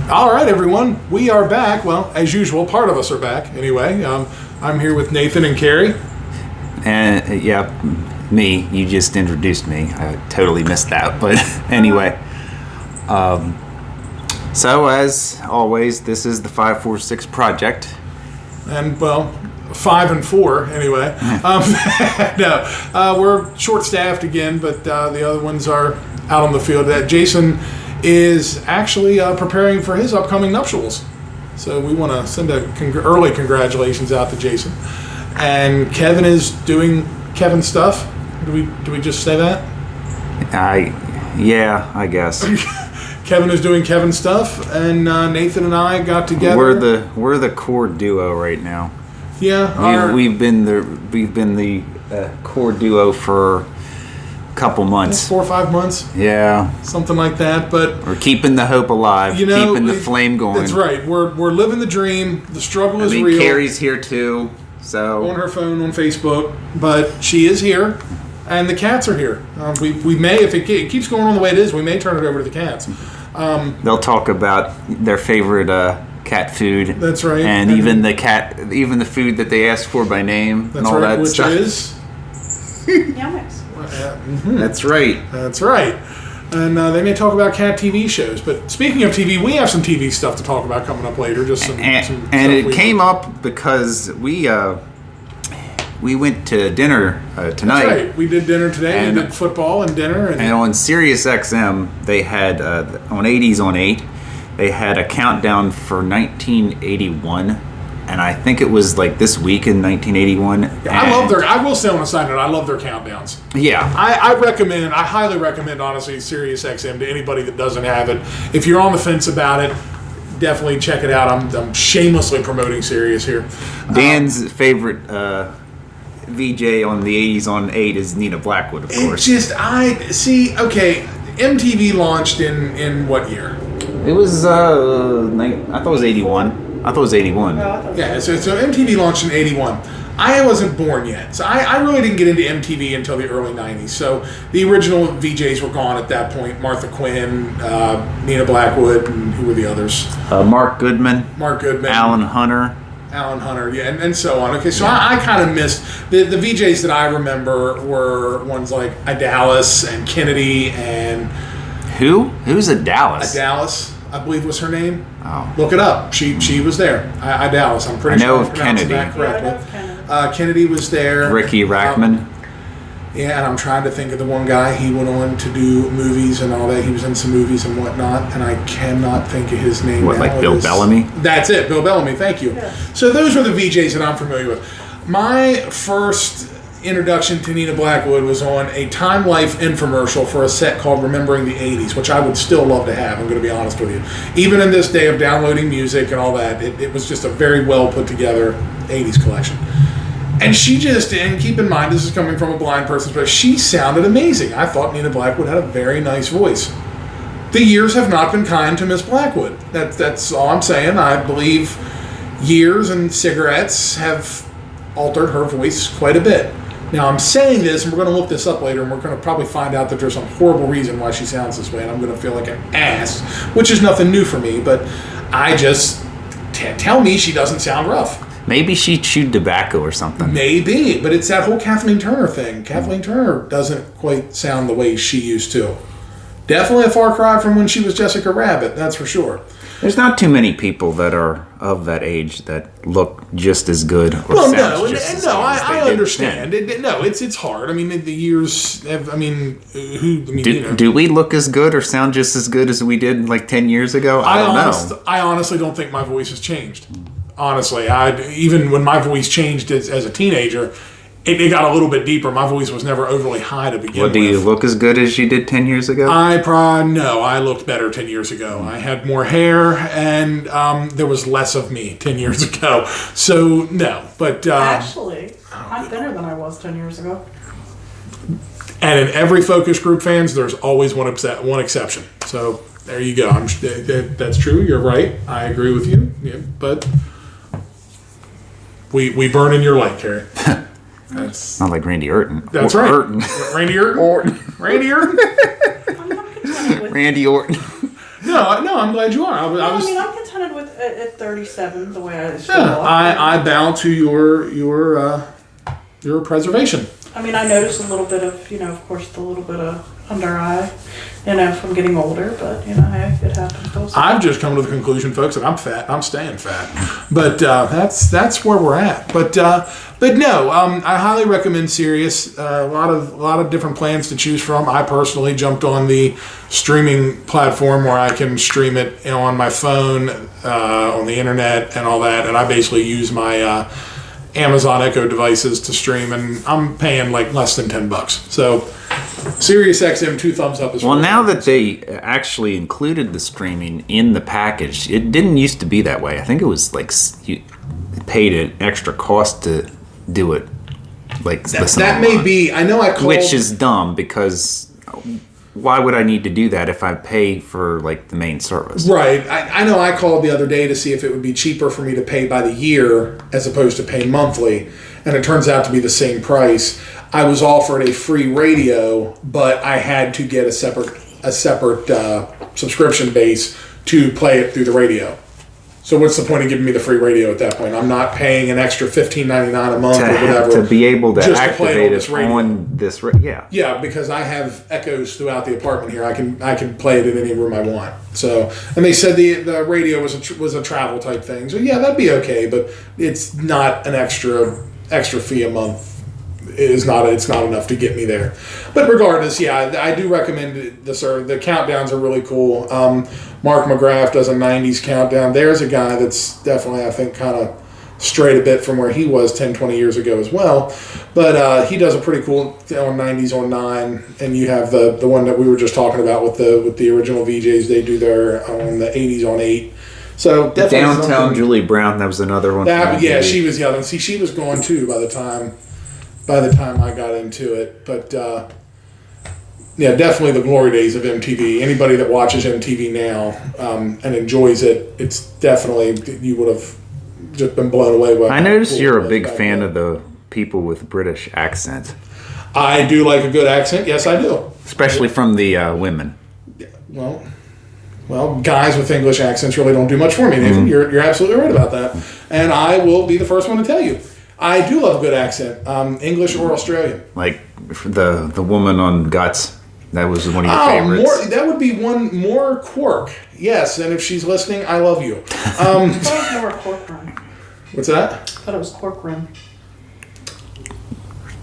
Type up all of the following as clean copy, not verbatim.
All right, everyone. We are back. Well, as usual, part of us are back anyway. I'm here with Nathan and Carrie. And me. You just introduced me. I totally missed that. But anyway. So as always, this is the 546 project. And, well, 5 and 4 anyway. We're short-staffed again, but the other ones are out on the field. Jason is actually preparing for his upcoming nuptials. So we want to send early congratulations out to Jason. And Kevin is doing Kevin stuff. Do we just say that? I guess. Kevin is doing Kevin stuff, and Nathan and I got together. We're the core duo right now. Yeah, we've been the core duo for a couple months, 4 or 5 months. Yeah, something like that. But we're keeping the hope alive, keeping the flame going. That's right. We're living the dream. The struggle is real. Carrie's here too, so on her phone on Facebook, but she is here. And the cats are here. We may, if it keeps going on the way it is, we may turn it over to the cats. They'll talk about their favorite cat food. That's right. And even the food that they ask for by name. That's and all right. that Which stuff. is Yummix. Mm-hmm. That's right. That's right. And they may talk about cat TV shows. But speaking of TV, we have some TV stuff to talk about coming up later. Just some and it came up because we went to dinner tonight. That's right. We did dinner today. We did football and dinner. And on Sirius XM, they had, on 80s on 8, they had a countdown for 1981. And I think it was like this week in 1981. I will say on a side note, I love their countdowns. Yeah. I highly recommend, honestly, Sirius XM to anybody that doesn't have it. If you're on the fence about it, definitely check it out. I'm shamelessly promoting Sirius here. Dan's favorite VJ on the 80s on 8 is Nina Blackwood, of course. MTV launched in what year? It was, I thought it was 81. Yeah, so MTV launched in 81. I wasn't born yet, so I really didn't get into MTV until the early 90s. So the original VJs were gone at that point. Martha Quinn, Nina Blackwood, and who were the others? Mark Goodman. Alan Hunter, yeah, and so on. Okay, so I kind of missed the VJs that I remember were ones like Adalis and Kennedy and who's Adalis? Adalis, I believe was her name. Oh, look it up. She was there. Adalis. I'm pretty sure I'm pronouncing that correctly. Kennedy was there. Ricky Rackman. Yeah, and I'm trying to think of the one guy. He went on to do movies and all that. He was in some movies and whatnot, and I cannot think of his name. What, like Bill Bellamy? That's it, Bill Bellamy. Thank you. Yeah. So those were the VJs that I'm familiar with. My first introduction to Nina Blackwood was on a Time Life infomercial for a set called Remembering the 80s, which I would still love to have, I'm going to be honest with you. Even in this day of downloading music and all that, it was just a very well put together 80s collection. And and keep in mind, this is coming from a blind person's perspective, she sounded amazing. I thought Nina Blackwood had a very nice voice. The years have not been kind to Miss Blackwood. That's all I'm saying. I believe years and cigarettes have altered her voice quite a bit. Now, I'm saying this, and we're going to look this up later, and we're going to probably find out that there's some horrible reason why she sounds this way, and I'm going to feel like an ass, which is nothing new for me, but I just tell me she doesn't sound rough. Maybe she chewed tobacco or something. Maybe, but it's that whole Kathleen Turner thing. Kathleen Turner doesn't quite sound the way she used to. Definitely a far cry from when she was Jessica Rabbit, that's for sure. There's not too many people that are of that age that look just as good. Or I understand. It's hard. I mean, the years. Do we look as good or sound just as good as we did like 10 years ago? I don't know. I honestly don't think my voice has changed. Honestly, even when my voice changed as a teenager, it got a little bit deeper. My voice was never overly high to begin with. Do you look as good as you did 10 years ago? I looked better 10 years ago. I had more hair, and there was less of me 10 years ago. So, no. But actually, I'm thinner than I was 10 years ago. And in every focus group, fans, there's always one exception. So, there you go. That's true. You're right. I agree with you. Yeah, but we burn in your light, Carrie. That's not like Randy Orton. That's right. Randy Orton? Randy Orton? Randy Orton. No, I'm glad you are. I mean, I'm contented with at 37 the way I show yeah, up. I bow to your preservation. I mean, I noticed a little bit of, of course, the little bit of under eye, from getting older, but, hey, it happens also. I've just come to the conclusion, folks, that I'm fat. I'm staying fat. But that's where we're at. But no, I highly recommend Sirius. A lot of different plans to choose from. I personally jumped on the streaming platform where I can stream it on my phone, on the internet and all that. And I basically use my Amazon Echo devices to stream, and I'm paying like less than $10. So Sirius XM, 2 thumbs up. Well, now that they actually included the streaming in the package, it didn't used to be that way. I think it was like you paid an extra cost to do it. Like that may be. I know I called, which is dumb because why would I need to do that if I pay for like the main service? Right. I know I called the other day to see if it would be cheaper for me to pay by the year as opposed to pay monthly, and it turns out to be the same price. I was offered a free radio, but I had to get a separate subscription base to play it through the radio. So what's the point of giving me the free radio at that point? I'm not paying an extra $15.99 a month or whatever to be able to just activate to play it on this. Yeah. Yeah, because I have echoes throughout the apartment here. I can play it in any room I want. So, and they said the radio was a travel type thing. So yeah, that'd be okay, but it's not an extra fee a month. It's not enough to get me there. But regardless, yeah, I do recommend the countdowns are really cool. Mark McGrath does a 90s countdown. There's a guy that's definitely, I think, kind of strayed a bit from where he was 10, 20 years ago as well. But he does a pretty cool on 90s on 9. And you have the one that we were just talking about with the original VJs. They do their on the 80s on 8. So definitely Downtown Julie Brown, that was another one. Yeah, she was young. See, she was gone too by the time I got into it. But yeah, definitely the glory days of MTV. Anybody that watches MTV now and enjoys it, it's definitely, you would have just been blown away by. I noticed you're a big fan of the people with British accents. I do like a good accent. Yes, I do. Especially from the women. Well, guys with English accents really don't do much for me, Nathan. Mm-hmm. You're absolutely right about that. And I will be the first one to tell you. I do love a good accent, English or Australian. Like the woman on Guts. That was one of your favorites. That would be one more Quirk. Yes, and if she's listening, I love you. I thought it was more Corcoran. What's that? I thought it was Corcoran.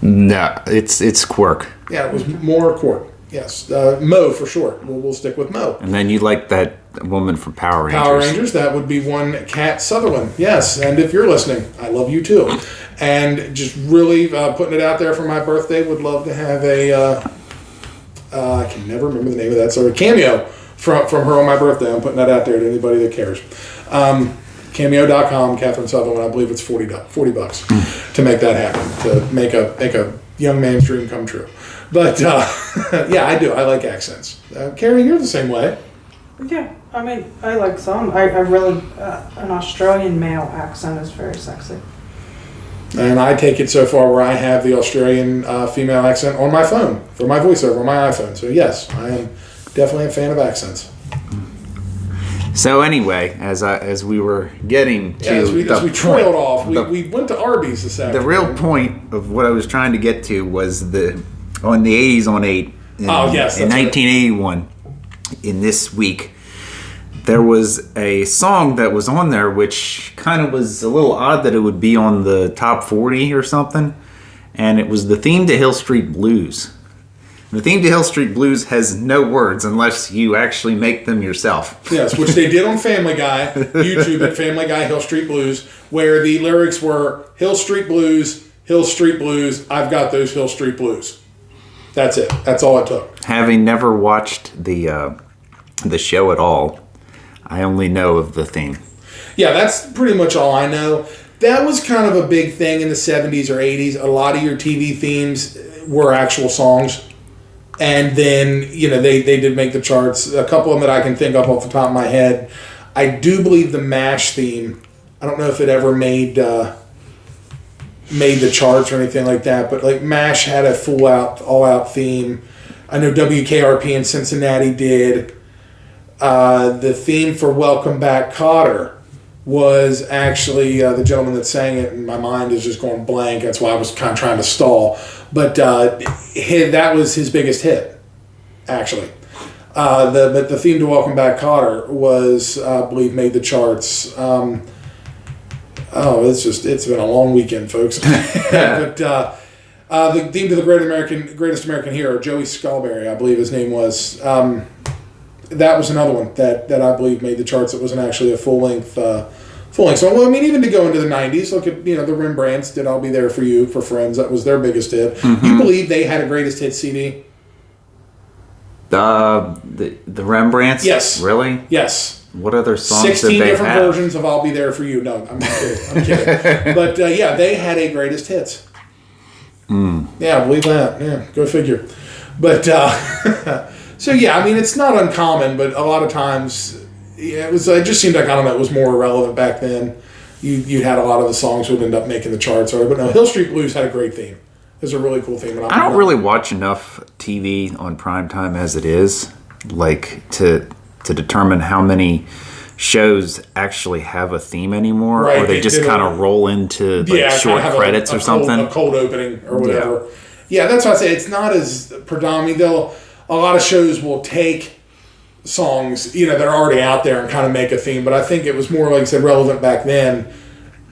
No, it's Quirk. Yeah, it was more Quirk. Yes, Mo for short. We'll stick with Mo. And then you like that woman from Power Rangers. Power Rangers, that would be one Kat Sutherland. Yes, and if you're listening, I love you too. And just really putting it out there for my birthday, would love to have a, I can never remember the name of that, so a cameo from her on my birthday. I'm putting that out there to anybody that cares. Cameo.com, Catherine Sutherland, I believe it's $40 to make that happen, to make a young man's dream come true. But yeah, I do. I like accents. Carrie, you're the same way. Yeah, I mean, I like some. I really, an Australian male accent is very sexy. And I take it so far where I have the Australian female accent on my phone for my voiceover on my iPhone. So yes, I am definitely a fan of accents. So anyway, as we were getting to as we trailed off, we went to Arby's this afternoon. The real point of what I was trying to get to was on the 80s on 8 in 1981. Right. In this week, there was a song that was on there which kind of was a little odd that it would be on the top 40 or something, and it was the theme to Hill Street Blues. The theme to Hill Street Blues has no words unless you actually make them yourself. Yes, which they did on Family Guy, YouTube at Family Guy Hill Street Blues, where the lyrics were Hill Street Blues, I've got those Hill Street Blues. That's it. That's all it took. Having never watched the show at all, I only know of the theme. Yeah, that's pretty much all I know. That was kind of a big thing in the 70s or 80s. A lot of your TV themes were actual songs. And then, they did make the charts. A couple of them that I can think of off the top of my head. I do believe the MASH theme, I don't know if it ever made the charts or anything like that, but like MASH had a all-out theme. I know WKRP in Cincinnati did. The theme for Welcome Back, Kotter was actually the gentleman that sang it, and my mind is just going blank. That's why I was kind of trying to stall. But that was his biggest hit, actually. But the theme to Welcome Back, Kotter was, I believe, made the charts. It's been a long weekend, folks. But the theme to the Greatest American Hero, Joey Scalberry, I believe his name was. That was another one that I believe made the charts. It wasn't actually a full length song. Well, I mean, even to go into the '90s, look at the Rembrandts did "I'll Be There for You" for Friends. That was their biggest hit. Mm-hmm. You believe they had a greatest hit CD? The Rembrandts? Yes. Really? Yes. What other songs 16 did they different have? versions of "I'll Be There for You." No, I'm kidding. But yeah, they had a greatest hits. Yeah, I believe that. Yeah, go figure. But so yeah, I mean, it's not uncommon, but a lot of times, yeah, it just seemed like, I don't know, it was more irrelevant back then. You had a lot of the songs would end up making the charts, but no, Hill Street Blues had a great theme. It was a really cool theme. And I don't really watch enough TV on primetime as it is, like to determine how many shows actually have a theme anymore, right, or they just kind of roll into short credits or something. A cold opening or whatever. Yeah, that's why I say it's not as predominant. A lot of shows will take songs, that are already out there and kind of make a theme. But I think it was more, like I said, relevant back then.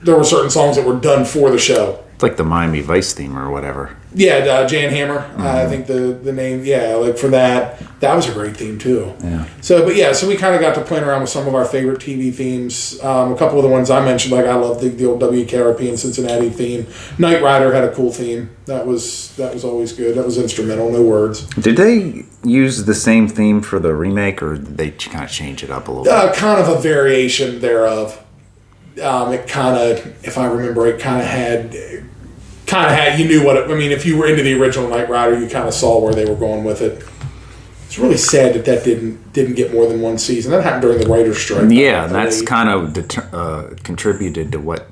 There were certain songs that were done for the show. It's like the Miami Vice theme or whatever. Yeah, Jan Hammer. Mm-hmm. I think the name. Yeah, like for that was a great theme too. Yeah. So we kind of got to playing around with some of our favorite TV themes. A couple of the ones I mentioned, like I love the old WKRP and Cincinnati theme. Knight Rider had a cool theme. That was always good. That was instrumental, no words. Did they use the same theme for the remake, or did they kind of change it up a little bit? Kind of a variation thereof. It kind of, if I remember, it kind of had, you knew what it, I mean, if you were into the original Knight Rider, you kind of saw where they were going with it. It's really sad that didn't get more than one season. That happened during the writer's strike. Yeah, and that's kind of contributed to what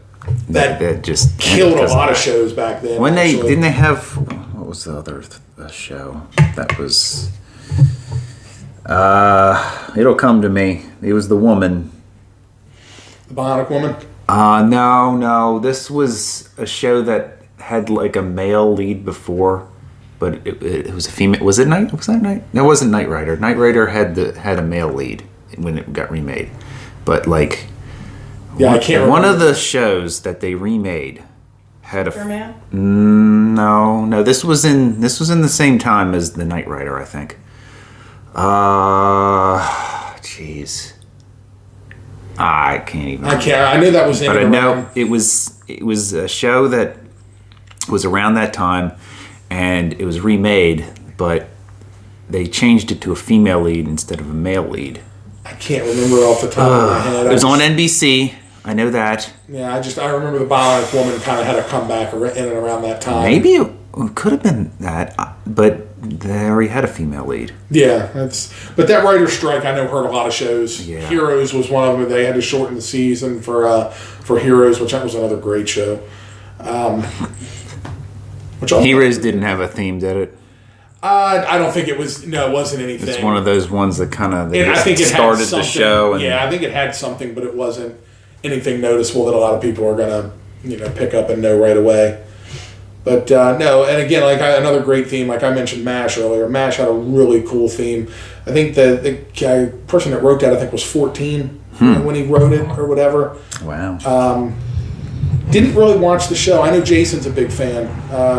that just killed a lot of shows back then. When didn't they have, what was the other show that was? It'll come to me. It was the woman. The Bionic Woman? No. This was a show that had like a male lead before, but it was a female. Was that Night? No, it wasn't Knight Rider. Knight Rider had a male lead when it got remade, but like, I can't remember. One of the shows that they remade had a Superman? No. This was in the same time as the Knight Rider, I think. Jeez. I can't even. I knew that was in. But I know it was a show that was around that time, and it was remade, but they changed it to a female lead instead of a male lead. I can't remember off the top of my head. It was on NBC. I know that. Yeah, I remember the Bionic Woman kind of had a comeback in and around that time. Maybe it could have been that, but they already had a female lead. Yeah, but that writer's strike, I know, hurt a lot of shows. Yeah. Heroes was one of them. They had to shorten the season for Heroes, which that was another great show. Heroes didn't have a theme, did it? I don't think it was. No, it wasn't anything. It's one of those ones that kind of started the show. I think it had something, but it wasn't anything noticeable that a lot of people are gonna pick up and know right away. But no, and again, like another great theme, like I mentioned MASH earlier. MASH had a really cool theme. I think the person that wrote that, I think, was 14 when he wrote it or whatever. Wow. Didn't really watch the show. I know Jason's a big fan.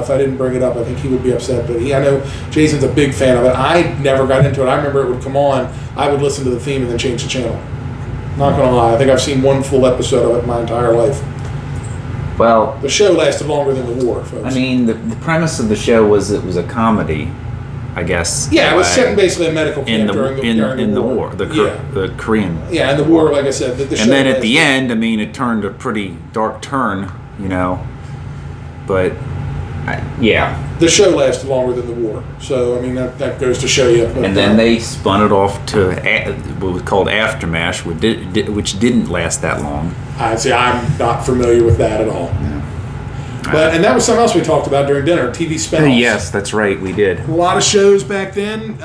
If I didn't bring it up, I think he would be upset. But I know Jason's a big fan of it. I never got into it. I remember it would come on. I would listen to the theme and then change the channel. Not going to lie. I think I've seen one full episode of it my entire life. Well, the show lasted longer than the war, folks. I mean, the premise of the show was it was a comedy, I guess. Yeah, it was set in basically a medical camp during the war. The Korean. Yeah, and the war, like I said, the show. And then at the end, I mean, it turned a pretty dark turn, But the show lasted longer than the war, so I mean that goes to show you. And then they spun it off to what was called Aftermash, which didn't last that long. I'm not familiar with that at all. Yeah. And that was something else we talked about during dinner. TV spinoffs. Yes, that's right, we did. A lot of shows back then.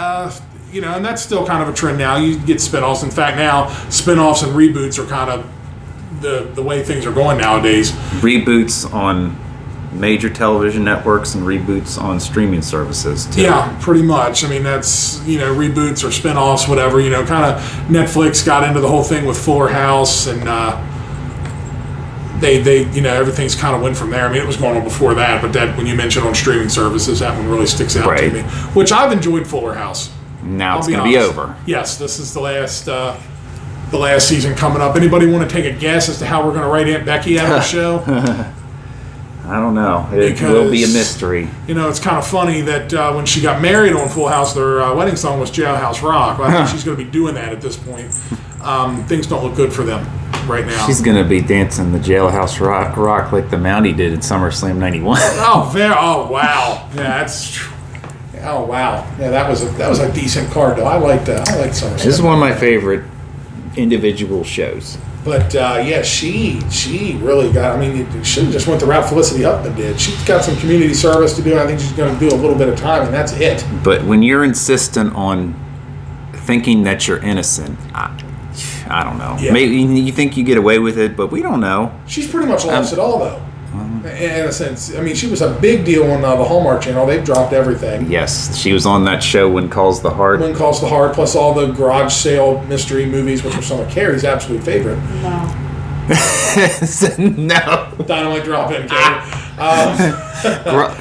and that's still kind of a trend now. You get spinoffs. In fact, now spinoffs and reboots are kind of the way things are going nowadays. Reboots on major television networks and reboots on streaming services too. Yeah, pretty much. I mean, that's, reboots or spinoffs, whatever. Kind of Netflix got into the whole thing with Fuller House, and they everything's kind of went from there. I mean, it was going on before that, but that, when you mention on streaming services, that one really sticks out to me. Which I've enjoyed Fuller House. Now it's going to be over. Yes, this is the last season coming up. Anybody want to take a guess as to how we're going to write Aunt Becky out of the show? I don't know. It will be a mystery. It's kind of funny that when she got married on Full House, their wedding song was Jailhouse Rock. Well, I think she's going to be doing that at this point. Things don't look good for them right now. She's going to be dancing the Jailhouse Rock like the Mountie did at SummerSlam 91. Oh, wow. Yeah, that's true. Oh, wow. Yeah, that was a decent card, though. I liked SummerSlam. This is one of my favorite individual shows. But, she really got, I mean, she just went the route Felicity Huffman did. She's got some community service to do. I think she's going to do a little bit of time, and that's it. But when you're insistent on thinking that you're innocent, I don't know. Yeah. Maybe you think you get away with it, but we don't know. She's pretty much lost it all, though. In a sense. I mean, she was a big deal on the Hallmark Channel. They've dropped everything. Yes, she was on that show, When Calls the Heart. When Calls the Heart, plus all the garage sale mystery movies, which are some of Carrie's absolute favorite. No. No. Dynamite drop in, Carrie.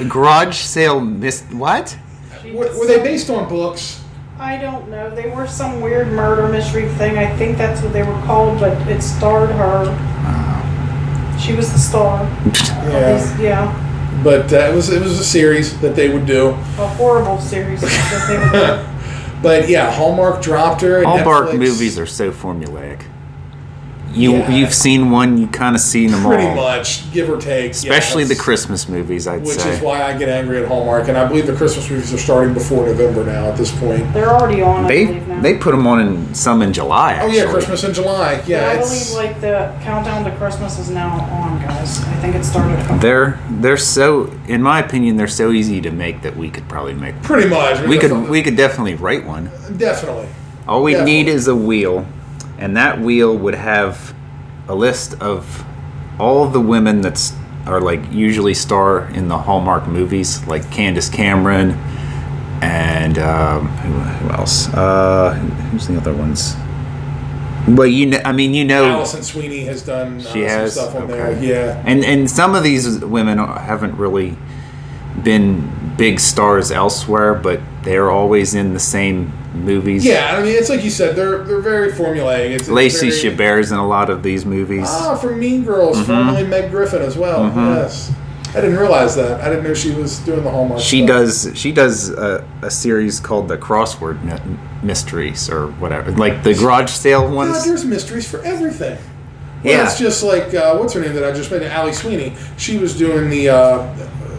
Garage sale what? Were they based on books? I don't know. They were some weird murder mystery thing. I think that's what they were called, but it starred her. She was the star. Yeah. But it was a series that they would do. A horrible series that they would do. But yeah, Hallmark dropped her. Hallmark Netflix. Movies are so formulaic. You've seen one, you kind of seen them all. Pretty much, give or take. Especially the Christmas movies, I'd say. Which is why I get angry at Hallmark, and I believe the Christmas movies are starting before November now at this point. They're already on, I believe now. They put them on some in July, actually. Oh yeah, Christmas in July. Yeah, I believe the countdown to Christmas is now on, guys. I think it started a couple. They're so, in my opinion, they're so easy to make that we could probably make one. Pretty much. We could definitely write one. Definitely. All we need is a wheel, and that wheel would have a list of all of the women that are usually star in the Hallmark movies, like Candace Cameron and who else? Who's the other ones? Well, Allison Sweeney has done some stuff on there. Yeah, and some of these women haven't really been big stars elsewhere, but they're always in the same movies. Yeah, I mean, it's like you said, they're very formulaic. Lacey Chabert's in a lot of these movies. From Mean Girls, formerly Meg Griffin as well. Yes, I didn't realize that. I didn't know she was doing the Hallmark. She does a series called the Crossword Mysteries or whatever, like the garage sale ones. God, there's mysteries for everything. Well, yeah, it's just like what's her name that I just mentioned, Ali Sweeney. She was doing the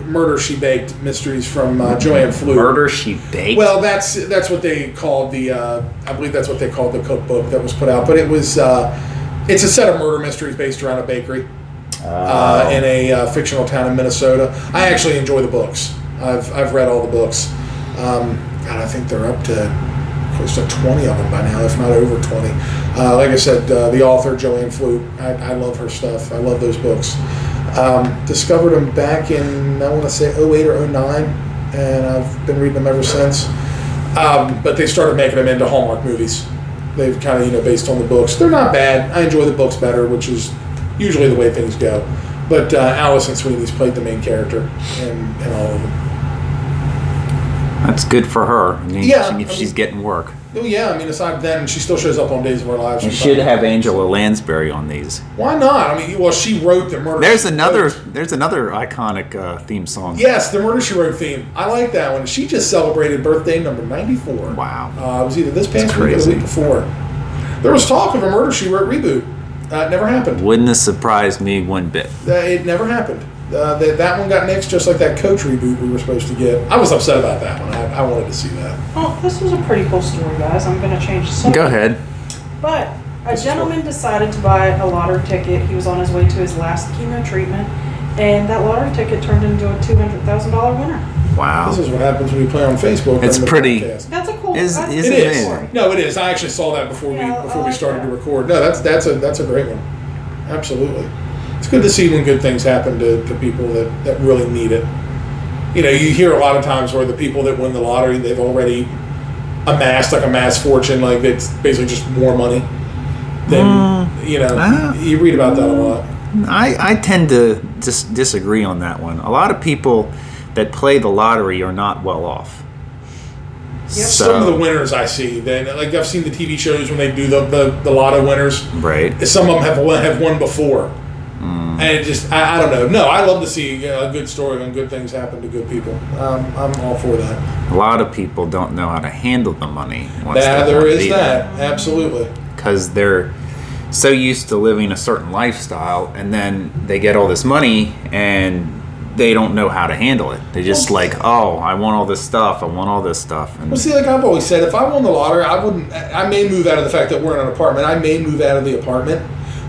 Murder She Baked mysteries from Joanne Fluke. Murder She Baked? Well, that's what they called the I believe that's what they called the cookbook that was put out. But it was it's a set of murder mysteries based around a bakery in a fictional town in Minnesota. I actually enjoy the books. I've read all the books. God, I think they're up to close to 20 of them by now, if not over 20. Like I said, the author Joanne Fluke. I love her stuff. I love those books. Discovered them back in, I want to say 08 or 09, and I've been reading them ever since. But they started making them into Hallmark movies. They've kind of, based on the books. They're not bad. I enjoy the books better, which is usually the way things go. But Allison Sweeney's played the main character in all of them. That's good for her. I mean, she's getting work. Oh yeah, I mean, aside then, she still shows up on Days of Our Lives. You should have Angela Lansbury on these. Why not? I mean, well, she wrote the Murder. There's another iconic theme song. Yes, the Murder She Wrote theme. I like that one. She just celebrated birthday number 94. Wow. It was either this past week or the week before. There was talk of a Murder She Wrote reboot. It never happened. Wouldn't have surprised me one bit. It never happened. That one got nixed just like that Coach reboot we were supposed to get. I was upset about that one. I wanted to see that. Oh, this was a pretty cool story, guys. I'm going to change the subject. Go ahead. But a gentleman decided to buy a lottery ticket. He was on his way to his last chemo treatment, and that lottery ticket turned into a $200,000 winner. Wow. This is what happens when you play on Facebook. It's pretty. That's a cool cool. It is amazing. No, it is. I actually saw that before we started to record. No, that's a great one. Absolutely. It's good to see when good things happen to people that really need it. You know, you hear a lot of times where the people that win the lottery, they've already amassed like a mass fortune, like it's basically just more money than, you read about that a lot. I tend to just disagree on that one. A lot of people that play the lottery are not well off. Yep. So, some of the winners I see, like I've seen the TV shows when they do the lotto winners. Right. Some of them have won before. And it just, I don't know. No, I love to see a good story when good things happen to good people. I'm all for that. A lot of people don't know how to handle the money. There is that. Absolutely. Because they're so used to living a certain lifestyle, and then they get all this money, and they don't know how to handle it. They just I want all this stuff. I want all this stuff. And well, see, like I've always said, if I won the lottery, I may move out of the fact that we're in an apartment. I may move out of the apartment.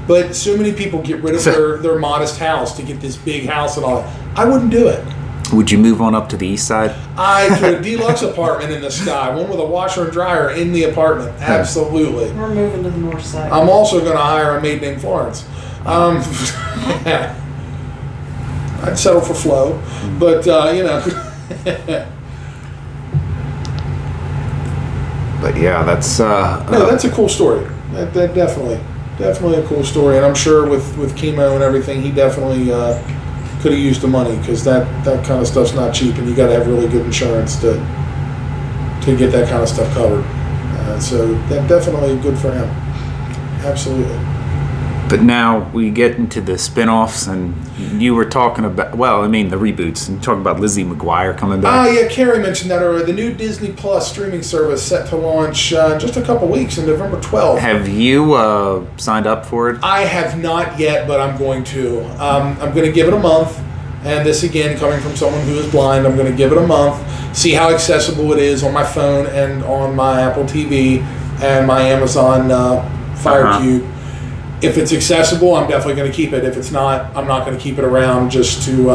But so many people get rid of their modest house to get this big house and all that. I wouldn't do it. Would you move on up to the east side? To a deluxe apartment in the sky, one with a washer and dryer in the apartment. Absolutely. We're moving to the north side. I'm also going to hire a maid named Florence. I'd settle for Flo, but But yeah, that's that's a cool story. That definitely a cool story, and I'm sure with chemo and everything, he definitely could have used the money, because that kind of stuff's not cheap, and you got to have really good insurance to get that kind of stuff covered. So that definitely good for him. Absolutely. But now we get into the spin-offs, and you were talking about, the reboots, and talking about Lizzie McGuire coming back. Yeah, Carrie mentioned that earlier. The new Disney Plus streaming service set to launch just a couple weeks on November 12th. Have you signed up for it? I have not yet, but I'm going to. I'm going to give it a month, and this again coming from someone who is blind, I'm going to give it a month, see how accessible it is on my phone and on my Apple TV and my Amazon Fire Cube. If it's accessible, I'm definitely going to keep it. If it's not, I'm not going to keep it around just to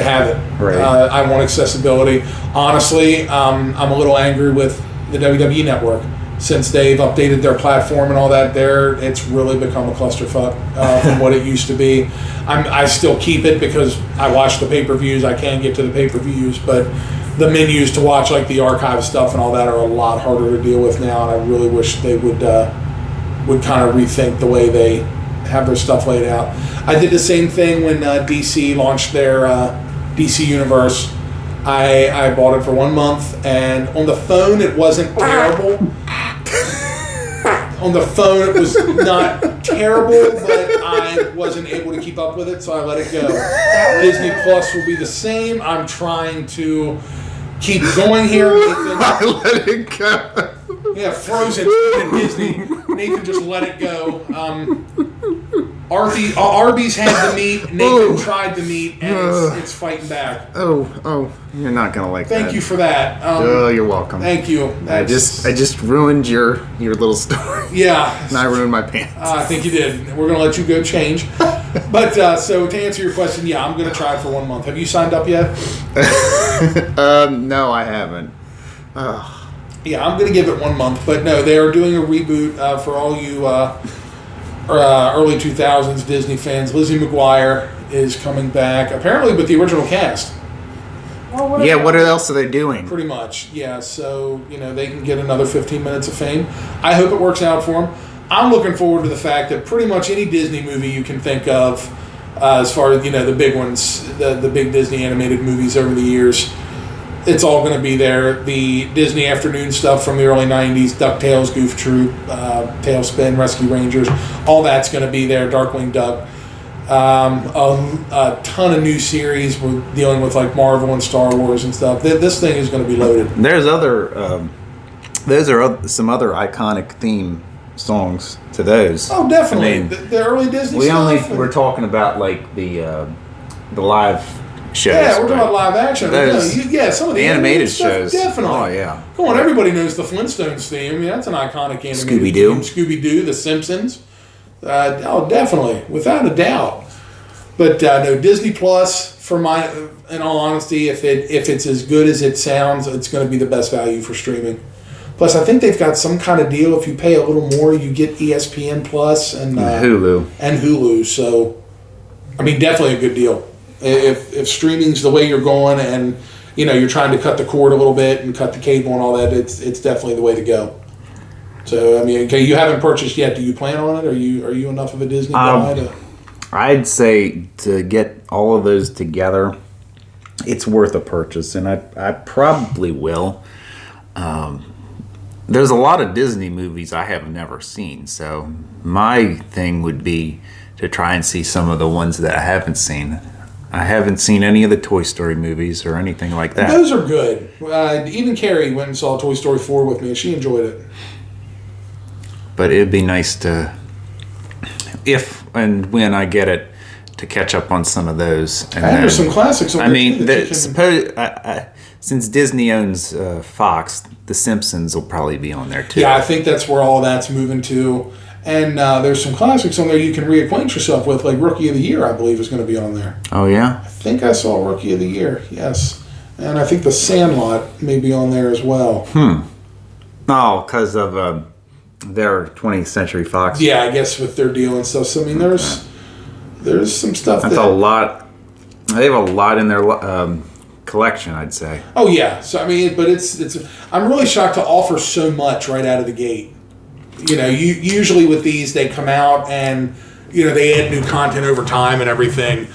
have it. Right. I want accessibility. Honestly, I'm a little angry with the WWE Network since they've updated their platform and all that. It's really become a clusterfuck from what it used to be. I still keep it because I watch the pay-per-views. I can get to the pay-per-views, but the menus to watch, like the archive stuff and all that, are a lot harder to deal with now, and I really wish they would kind of rethink the way they have their stuff laid out. I did the same thing when DC launched their DC Universe. I bought it for 1 month, and on the phone it wasn't terrible. On the phone it was not terrible, but I wasn't able to keep up with it, so I let it go. Disney Plus will be the same. I'm trying to keep going here, Nathan. I let it go. Yeah, Frozen and Disney. Nathan just let it go. Arby's had the meat. Nathan tried the meat, and it's fighting back. Oh, you're not gonna like that. Thank you for that. You're welcome. Thank you. I just ruined your little story. Yeah. And I ruined my pants. I think you did. We're gonna let you go change. But so to answer your question, yeah, I'm gonna try it for 1 month. Have you signed up yet? No, I haven't. Yeah, I'm going to give it 1 month. But no, they are doing a reboot for all you early 2000s Disney fans. Lizzie McGuire is coming back, apparently with the original cast. Well, what else are they doing? Pretty much, yeah. So, they can get another 15 minutes of fame. I hope it works out for them. I'm looking forward to the fact that pretty much any Disney movie you can think of, as far as, the big ones, the big Disney animated movies over the years, it's all going to be there. The Disney afternoon stuff from the early 90s, DuckTales, Goof Troop, Tailspin, Rescue Rangers, all that's going to be there, Darkwing Duck. A ton of new series. We're dealing with like Marvel and Star Wars and stuff. This thing is going to be loaded. There's some other iconic theme songs to those. Oh, definitely. The early Disney stuff. We're talking about like the live shows. Yeah, we're talking about live action. Some of the animated stuff, shows. Definitely. Oh, yeah. Come on, everybody knows the Flintstones theme. I mean, that's an iconic animated Scooby-Doo. theme. Scooby-Doo, The Simpsons. Definitely, without a doubt. But no, Disney Plus, in all honesty, if it's as good as it sounds, it's going to be the best value for streaming. Plus, I think they've got some kind of deal. If you pay a little more, you get ESPN Plus and Hulu. And Hulu. So, I mean, definitely a good deal. If streaming's the way you're going, and you're trying to cut the cord a little bit and cut the cable and all that, it's definitely the way to go. So, I mean, okay, you haven't purchased yet. Do you plan on it? Are you enough of a Disney guy? I'd say to get all of those together, it's worth a purchase, and I probably will. There's a lot of Disney movies I have never seen, so my thing would be to try and see some of the ones that I haven't seen. I haven't seen any of the Toy Story movies or anything like that. Those are good. Even Carrie went and saw Toy Story 4 with me, and she enjoyed it. But it'd be nice to, if and when I get it, to catch up on some of those. And there's some classics on since Disney owns Fox, The Simpsons will probably be on there too. Yeah, I think that's where all that's moving to. And there's some classics on there you can reacquaint yourself with, like Rookie of the Year, I believe, is going to be on there. Oh, yeah? I think I saw Rookie of the Year, yes. And I think The Sandlot may be on there as well. Oh, because of their 20th Century Fox. Yeah, I guess with their deal and stuff. So, I mean, there's some stuff that's a lot. They have a lot in their collection, I'd say. Oh, yeah. So, I mean, but it's. I'm really shocked to offer so much right out of the gate. Usually with these, they come out and, they add new content over time and everything.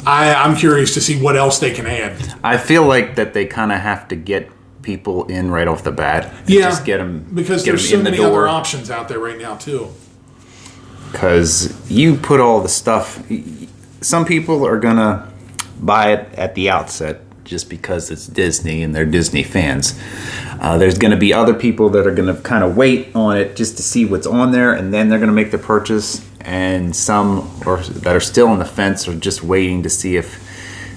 I'm curious to see what else they can add. I feel like that they kind of have to get people in right off the bat. Yeah, just get them, because there's so many other options out there right now, too. Because you put all the stuff... Some people are going to buy it at the outset just because it's Disney and they're Disney fans. There's going to be other people that are going to kind of wait on it just to see what's on there, and then they're going to make the purchase. And some that are still on the fence are just waiting to see if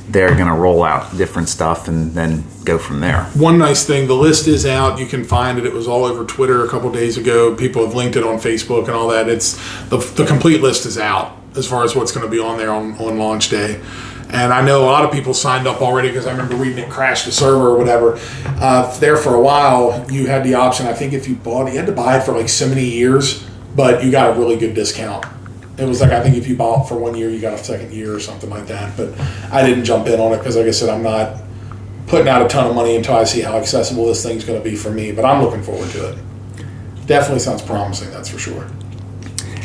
they're going to roll out different stuff and then go from there. One nice thing, the list is out. You can find it. It was all over Twitter a couple days ago. People have linked it on Facebook and all that. It's the complete list is out as far as what's going to be on there on launch day. And I know a lot of people signed up already because I remember reading it crashed the server or whatever. There for a while, you had the option. I think if you bought it, you had to buy it for like so many years, but you got a really good discount. It was like, I think if you bought for 1 year, you got a second year or something like that. But I didn't jump in on it because, like I said, I'm not putting out a ton of money until I see how accessible this thing's going to be for me. But I'm looking forward to it. Definitely sounds promising, that's for sure.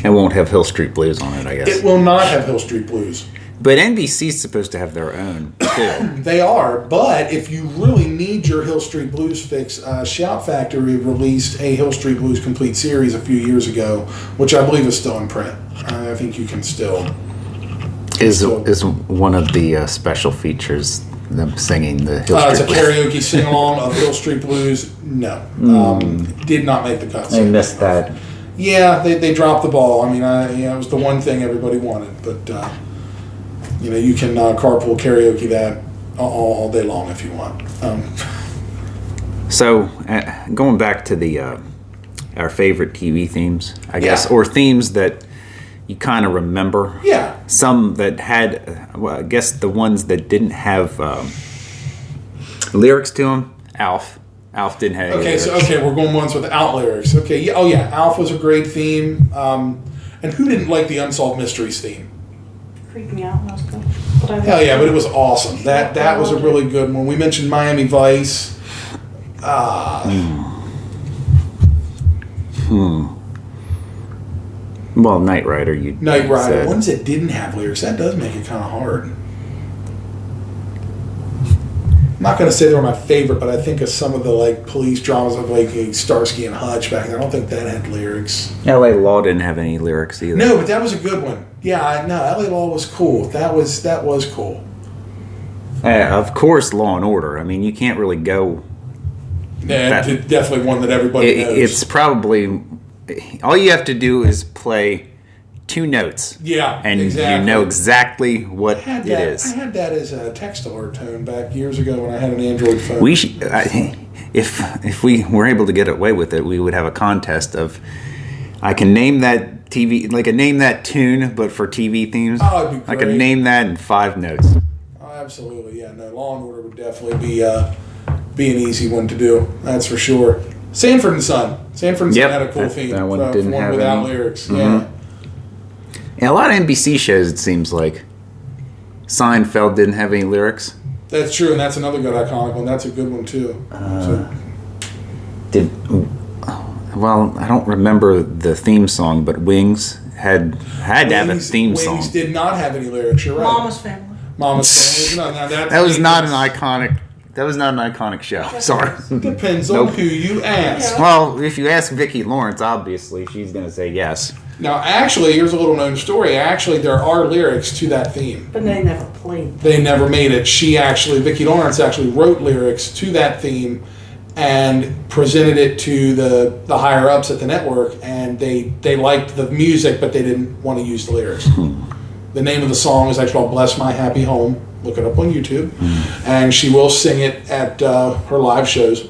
It won't have Hill Street Blues on it, I guess. It will not have Hill Street Blues. But NBC's supposed to have their own, too. They are, but if you really need your Hill Street Blues fix, Shout Factory released a Hill Street Blues complete series a few years ago, which I believe is still in print. I think you can still... Is one of the special features them singing the Hill Street Blues? It's a karaoke sing-along of Hill Street Blues. No. Did not make the cut. I missed that. Yeah, they dropped the ball. I mean, it was the one thing everybody wanted, but... you can carpool karaoke that all day long if you want. So, going back to our favorite TV themes, I guess, or themes that you kind of remember. Yeah. Some that had, I guess the ones that didn't have lyrics to them. Alf didn't have any lyrics. We're going ones without lyrics. Okay, yeah, Alf was a great theme. And who didn't like the Unsolved Mysteries theme? Freaked me out. That was good. Hell yeah, but it was awesome. That was a really good one. We mentioned Miami Vice. Well, Knight Rider. Knight Rider. Ones that didn't have lyrics. That does make it kind of hard. I'm not going to say they were my favorite, but I think of some of the police dramas of Starsky and Hutch back then. I don't think that had lyrics. L.A. Law didn't have any lyrics either. No, but that was a good one. Yeah, L.A. Law was cool. That was cool. Of course, Law and Order. I mean, you can't really go. Yeah, definitely one that everybody knows. It's probably all you have to do is play 2 notes. Yeah, and exactly. You know exactly what it is. I had that as a text alert tone back years ago when I had an Android phone. We should, if we were able to get away with it, we would have a contest of. I can name that TV, name that tune, but for TV themes. Oh, it'd be great. I can name that in 5 notes. Oh, absolutely. Yeah, no, Law and Order would definitely be an easy one to do. That's for sure. Sanford and Son. Sanford and Son had a cool theme. That one didn't have without any lyrics. Mm-hmm. Yeah, a lot of NBC shows, it seems like. Seinfeld didn't have any lyrics. That's true, and that's another good iconic one. That's a good one, too. Well, I don't remember the theme song, but Wings had to have a theme song. Wings did not have any lyrics, you're right. Mama's Family. Mama's Family. No, that was not an iconic... That was not an iconic show. Sorry. Depends on who you ask. Well, if you ask Vicki Lawrence, obviously, she's going to say yes. Now, actually, here's a little known story. Actually, there are lyrics to that theme. But they never played. They never made it. Vicki Lawrence actually wrote lyrics to that theme and presented it to the higher ups at the network, and they liked the music, but they didn't want to use the lyrics. The name of the song is actually called "Bless My Happy Home." Look it up on YouTube, and she will sing it at her live shows.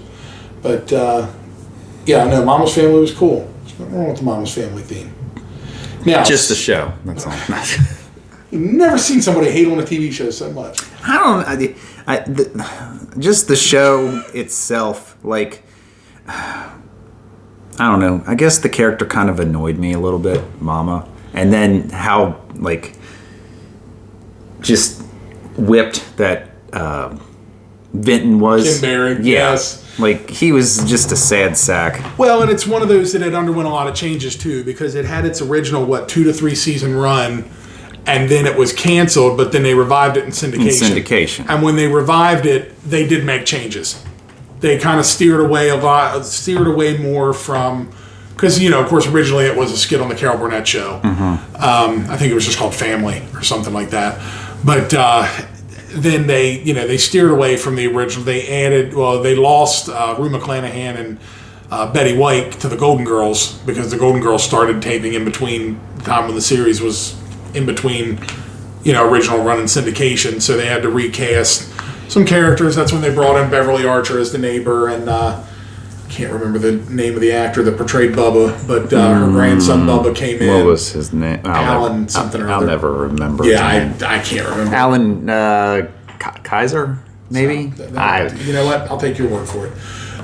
But yeah, no, Mama's Family was cool. What's wrong with the Mama's Family theme? Now, just the show. That's all. You've never seen somebody hate on a TV show so much. Just the show itself, like, I don't know. I guess the character kind of annoyed me a little bit, Mama, and then how like just whipped that Vinton was. Kim Barry, yes. Like, he was just a sad sack. Well, and it's one of those that had underwent a lot of changes, too, because it had its original, 2 to 3 season run, and then it was canceled, but then they revived it in syndication. And when they revived it, they did make changes. They kind of steered away more from... Because, of course, originally it was a skit on the Carol Burnett show. I think it was just called Family or something like that. But then they steered away from the original. They lost Rue McClanahan and Betty White to the Golden Girls because the Golden Girls started taping in between the time when the series was in between, original run and syndication. So they had to recast some characters. That's when they brought in Beverly Archer as the neighbor, and can't remember the name of the actor that portrayed Bubba, but her grandson Bubba came in. What was his name? Alan something or other. I'll never remember. Yeah, I can't remember. Alan Kaiser, maybe? So, you know what? I'll take your word for it.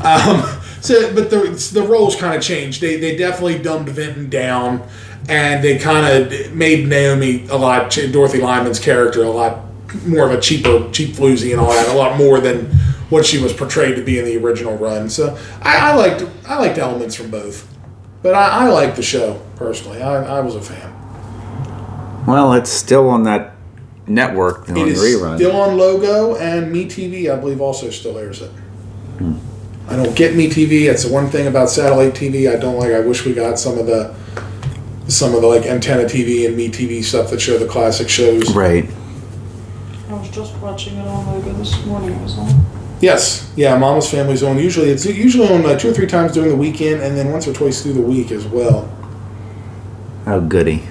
But the roles kind of changed. They definitely dumbed Vinton down, and they kind of made Naomi Dorothy Lyman's character a lot more of a cheap floozy and all that, a lot more than what she was portrayed to be in the original run. So I liked elements from both. But I liked the show, personally. I was a fan. Well, it's still on that network on rerun. Still on Logo, and MeTV, I believe, also still airs it. I don't get MeTV. That's the one thing about satellite TV I don't like. I wish we got some of the like Antenna TV and MeTV stuff that show the classic shows. Right. I was just watching it on Logo this morning. It was on. Yes, yeah. Mama's Family's on. It's usually on 2 or 3 times during the weekend, and then once or twice through the week as well. How goody!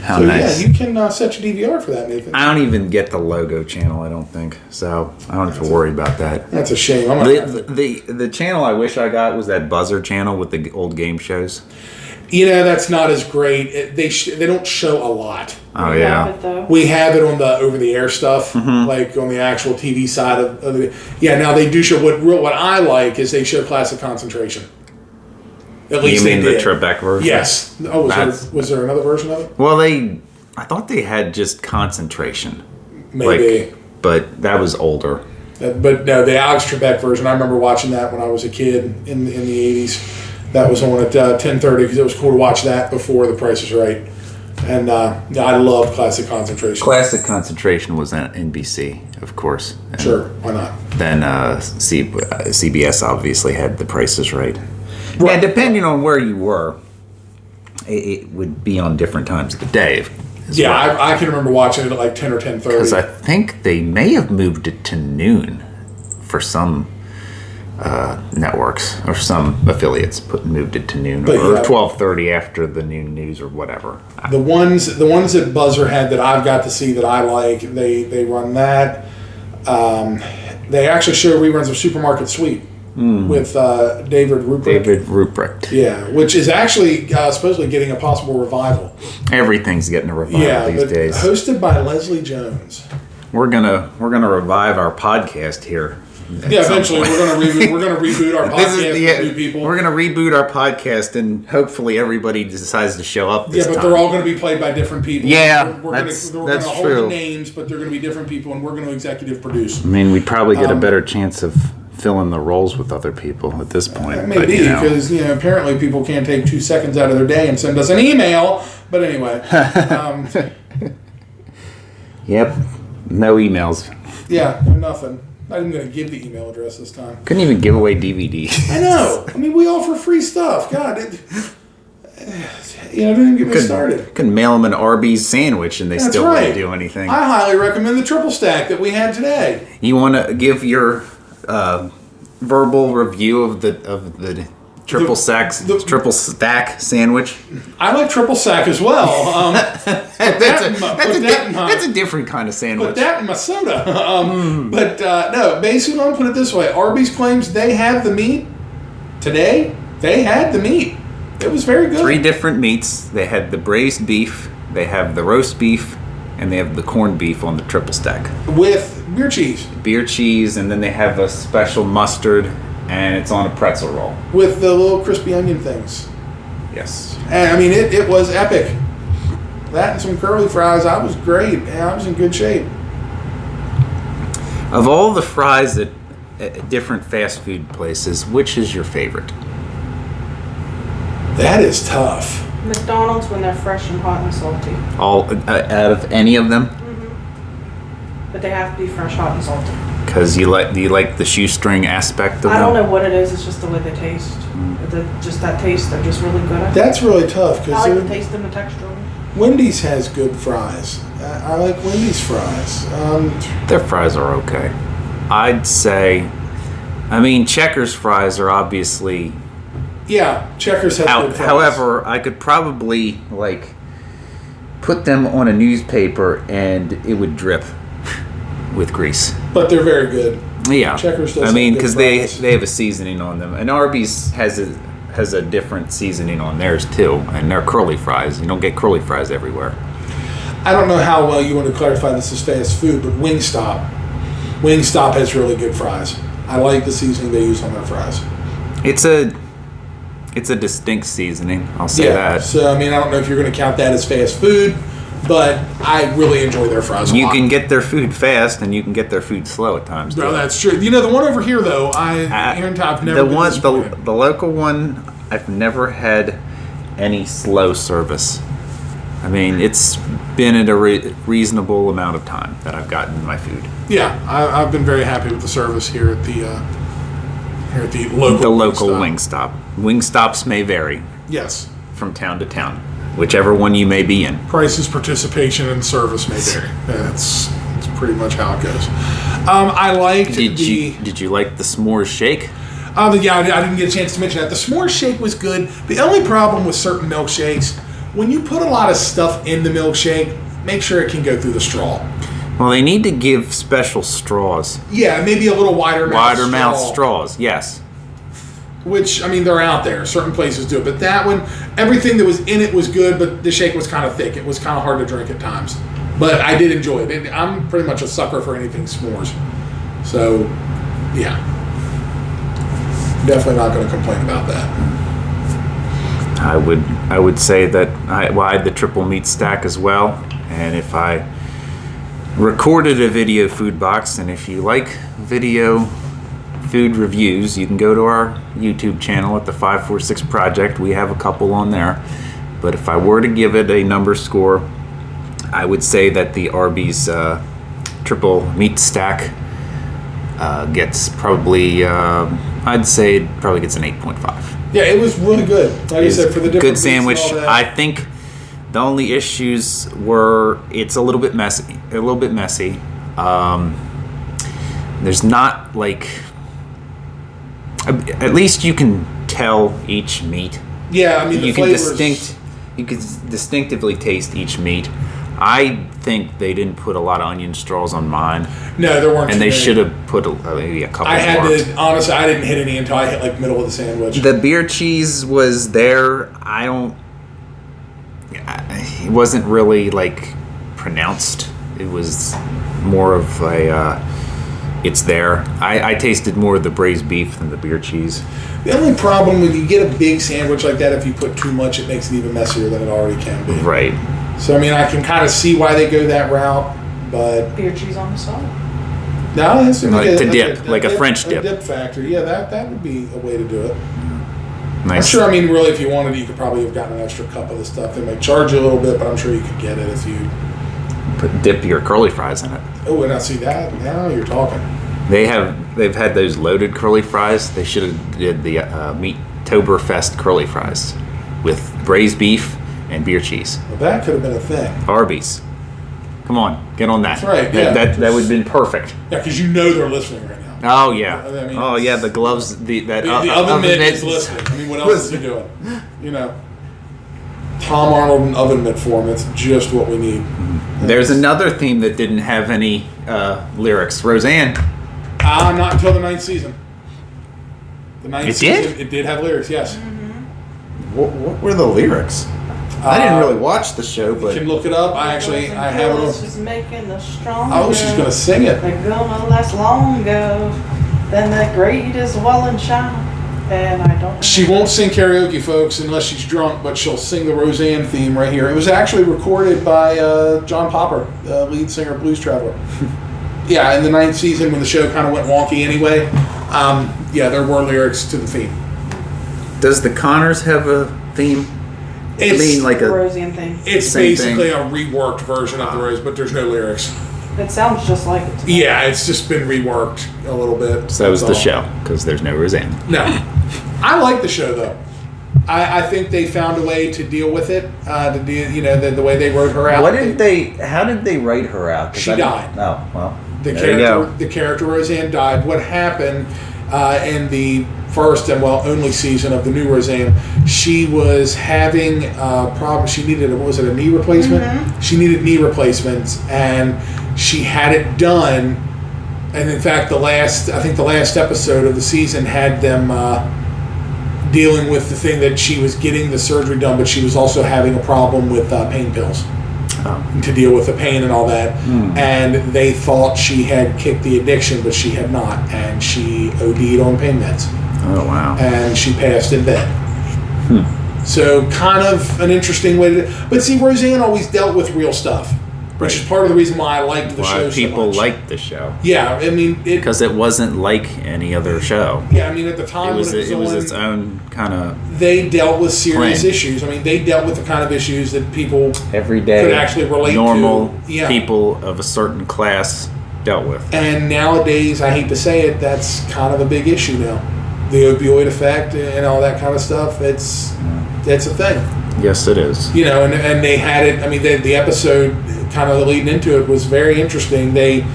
How so, nice. Yeah, you can set your DVR for that, Nathan. I don't even get the Logo channel. I don't think so. I don't have to worry about that. That's a shame. The channel I wish I got was that Buzzer channel with the old game shows. That's not as great. They don't show a lot. Oh, yeah. We have it on the over-the-air stuff, like on the actual TV side of the... Yeah, now they do show... What I like is they show Classic Concentration. At least you mean the Trebek version? Yes. Oh, was there another version of it? Well, I thought they had just Concentration. Maybe. But that was older. But no, the Alex Trebek version, I remember watching that when I was a kid in the 80s. That was on at 10:30 because it was cool to watch that before The Price is Right. And I love Classic Concentration. Classic Concentration was on NBC, of course. And sure, why not? Then CBS obviously had The Price is Right. Yeah, depending on where you were, it would be on different times of the day. Yeah, well. I can remember watching it at like 10 or 10:30. Because I think they may have moved it to noon for some networks or some affiliates moved it to noon or 12:30 after the noon news or whatever. The ones that Buzzer had that I've got to see that I like, they run that. They actually show reruns of Supermarket Sweep with David Ruprecht. David Ruprecht. Yeah, which is actually supposedly getting a possible revival. Everything's getting a revival these days. Hosted by Leslie Jones. we're gonna revive our podcast here. Yeah, eventually we're gonna reboot our podcast with new people. We're gonna reboot our podcast, and hopefully everybody decides to show up this time. But they're all gonna be played by different people. Yeah, we're gonna hold the names, but they're gonna be different people, and we're gonna executive produce. I mean, we'd probably get a better chance of filling the roles with other people at this point. Maybe, because apparently people can't take 2 seconds out of their day and send us an email. But anyway. Yep, no emails. Yeah, nothing. Not even going to give the email address this time. Couldn't even give away DVDs. I know. I mean, we offer free stuff. God, don't even get me started. Couldn't mail them an Arby's sandwich and they still wouldn't do anything. I highly recommend the triple stack that we had today. You want to give your verbal review of the triple stack sandwich? I like triple stack as well. That's a different kind of sandwich. Put that in my soda. But no, basically, I'm going to put it this way. Arby's claims they have the meat. Today, they had the meat. It was very good. 3 different meats. They had the braised beef, they have the roast beef, and they have the corned beef on the triple stack. With beer cheese. Beer cheese, and then they have a special mustard, and it's on a pretzel roll. With the little crispy onion things. Yes. And I mean, it was epic. That and some curly fries, I was great. I was in good shape. Of all the fries at different fast food places, which is your favorite? That is tough. McDonald's when they're fresh and hot and salty. All out of any of them? Mm-hmm. But they have to be fresh, hot, and salty. Because do you like the shoestring aspect of them? I don't know what it is. It's just the way they taste. Just that taste. They're just really good. That's really tough. I like the taste and the texture of them. Wendy's has good fries. I like Wendy's fries. Their fries are okay. I'd say, Checkers fries are obviously... Yeah, Checkers has good fries. However, I could probably, put them on a newspaper and it would drip with grease. But they're very good. Yeah. Checkers does because they have a seasoning on them. And Arby's has a different seasoning on theirs, too. And they're curly fries. You don't get curly fries everywhere. I don't know how well you want to clarify this as fast food, but Wingstop has really good fries. I like the seasoning they use on their fries. It's a distinct seasoning, I'll say that. So, I don't know if you're going to count that as fast food, but I really enjoy their fries a lot. You can get their food fast, and you can get their food slow at times, too. No, that's true. The one over here, though, I've never the local one, I've never had any slow service. It's been at a reasonable amount of time that I've gotten my food. Yeah, I've been very happy with the service here at the local Wingstop. Wingstops may vary. Yes. From town to town, whichever one you may be in. Prices, participation, and service may vary. That's pretty much how it goes. I liked Did you like the s'mores shake? I didn't get a chance to mention that. The s'mores shake was good. The only problem with certain milkshakes, when you put a lot of stuff in the milkshake, make sure it can go through the straw. Well, they need to give special straws. Yeah, maybe a little wider mouth straws, yes. Which, they're out there. Certain places do it. But that one, everything that was in it was good, but the shake was kind of thick. It was kind of hard to drink at times. But I did enjoy it. I'm pretty much a sucker for anything s'mores. So, yeah. Definitely not going to complain about that. I would say that I had the triple meat stack as well. And if I recorded a video food box, and if you like video food reviews, you can go to our YouTube channel at the 546 Project. We have a couple on there. But if I were to give it a number score, I would say that the Arby's triple meat stack gets probably, I'd say it probably gets an 8.5. Yeah, it was really good. Like I said, for the different good sandwich. I think the only issues were it's a little bit messy. There's not at least you can tell each meat. Yeah, the flavors. You can distinctively taste each meat. I think they didn't put a lot of onion straws on mine. No, there weren't. And they should have put maybe a couple. Honestly, I didn't hit any until I hit middle of the sandwich. The beer cheese was there. It wasn't really pronounced. It was more of a it's there. I tasted more of the braised beef than the beer cheese. The only problem when you get a big sandwich like that, if you put too much, it makes it even messier than it already can be. Right. So, I mean, I can kind of see why they go that route, but... Beer cheese on the side. No, it's like a French dip. A dip factory. Yeah, that would be a way to do it. Nice. I'm sure, I mean, really, if you wanted it, you could probably have gotten an extra cup of the stuff. They might charge you a little bit, but I'm sure you could get it if you... Dip your curly fries in it. Oh, and I see that. Now you're talking. They've had those loaded curly fries. They should have did the Meattoberfest curly fries with braised beef and beer cheese. Well, that could have been a thing. Arby's. Come on, get on that. That's right, yeah. That would have been perfect. Yeah, because you know they're listening right now. Oh, yeah. I mean, the gloves, the oven mitt is listening. I mean, what else is he doing? You know, Tom Arnold in oven mitt form. That's just what we need. There's another theme that didn't have any lyrics. Roseanne. Not until the 9th season. The 9th season, did? It did have lyrics, yes. Mm-hmm. What were the lyrics? I didn't really watch the show, but... You can look it up. I have a... She's making the strong. Oh, she's going to sing it. They're going to last longer than the greatest wall and shine. And I don't... She won't sing karaoke, folks, unless she's drunk, but she'll sing the Roseanne theme right here. It was actually recorded by John Popper, the lead singer of Blues Traveler. Yeah, in the 9th season when the show kind of went wonky anyway, there were lyrics to the theme. Does the Connors have a theme? It's like a Roseanne theme. It's basically a reworked version of the Rose, but there's no lyrics. It sounds just like it to me. Yeah, it's just been reworked a little bit. So is the show, because there's no Roseanne. No. I like the show, though. I think they found a way to deal with it, the way they wrote her out. How did they write her out? She died. Oh, well, the character Roseanne died. What happened in the first and only season of the new Roseanne, she was having problems. She needed a knee replacement? Mm-hmm. She needed knee replacements, and she had it done. And in fact, the last episode of the season had them dealing with the thing that she was getting the surgery done, but she was also having a problem with pain pills to deal with the pain and all that. And they thought she had kicked the addiction, but she had not, and she OD'd on pain meds. Oh, wow. And she passed in bed. So kind of an interesting way to... But see, Roseanne always dealt with real stuff, which is part of the reason why I liked the show so much. People liked the show. Yeah, I mean... Because it wasn't like any other show. Yeah, I mean, at the time it was its own kind of... They dealt with serious issues. I mean, they dealt with the kind of issues that people everyday could actually relate normal to. Yeah. People of a certain class dealt with. And nowadays, I hate to say it, that's kind of a big issue now. The opioid effect and all that kind of stuff, that's a thing. Yes, it is. You know, and they had it, I mean, the episode kind of leading into it was very interesting. They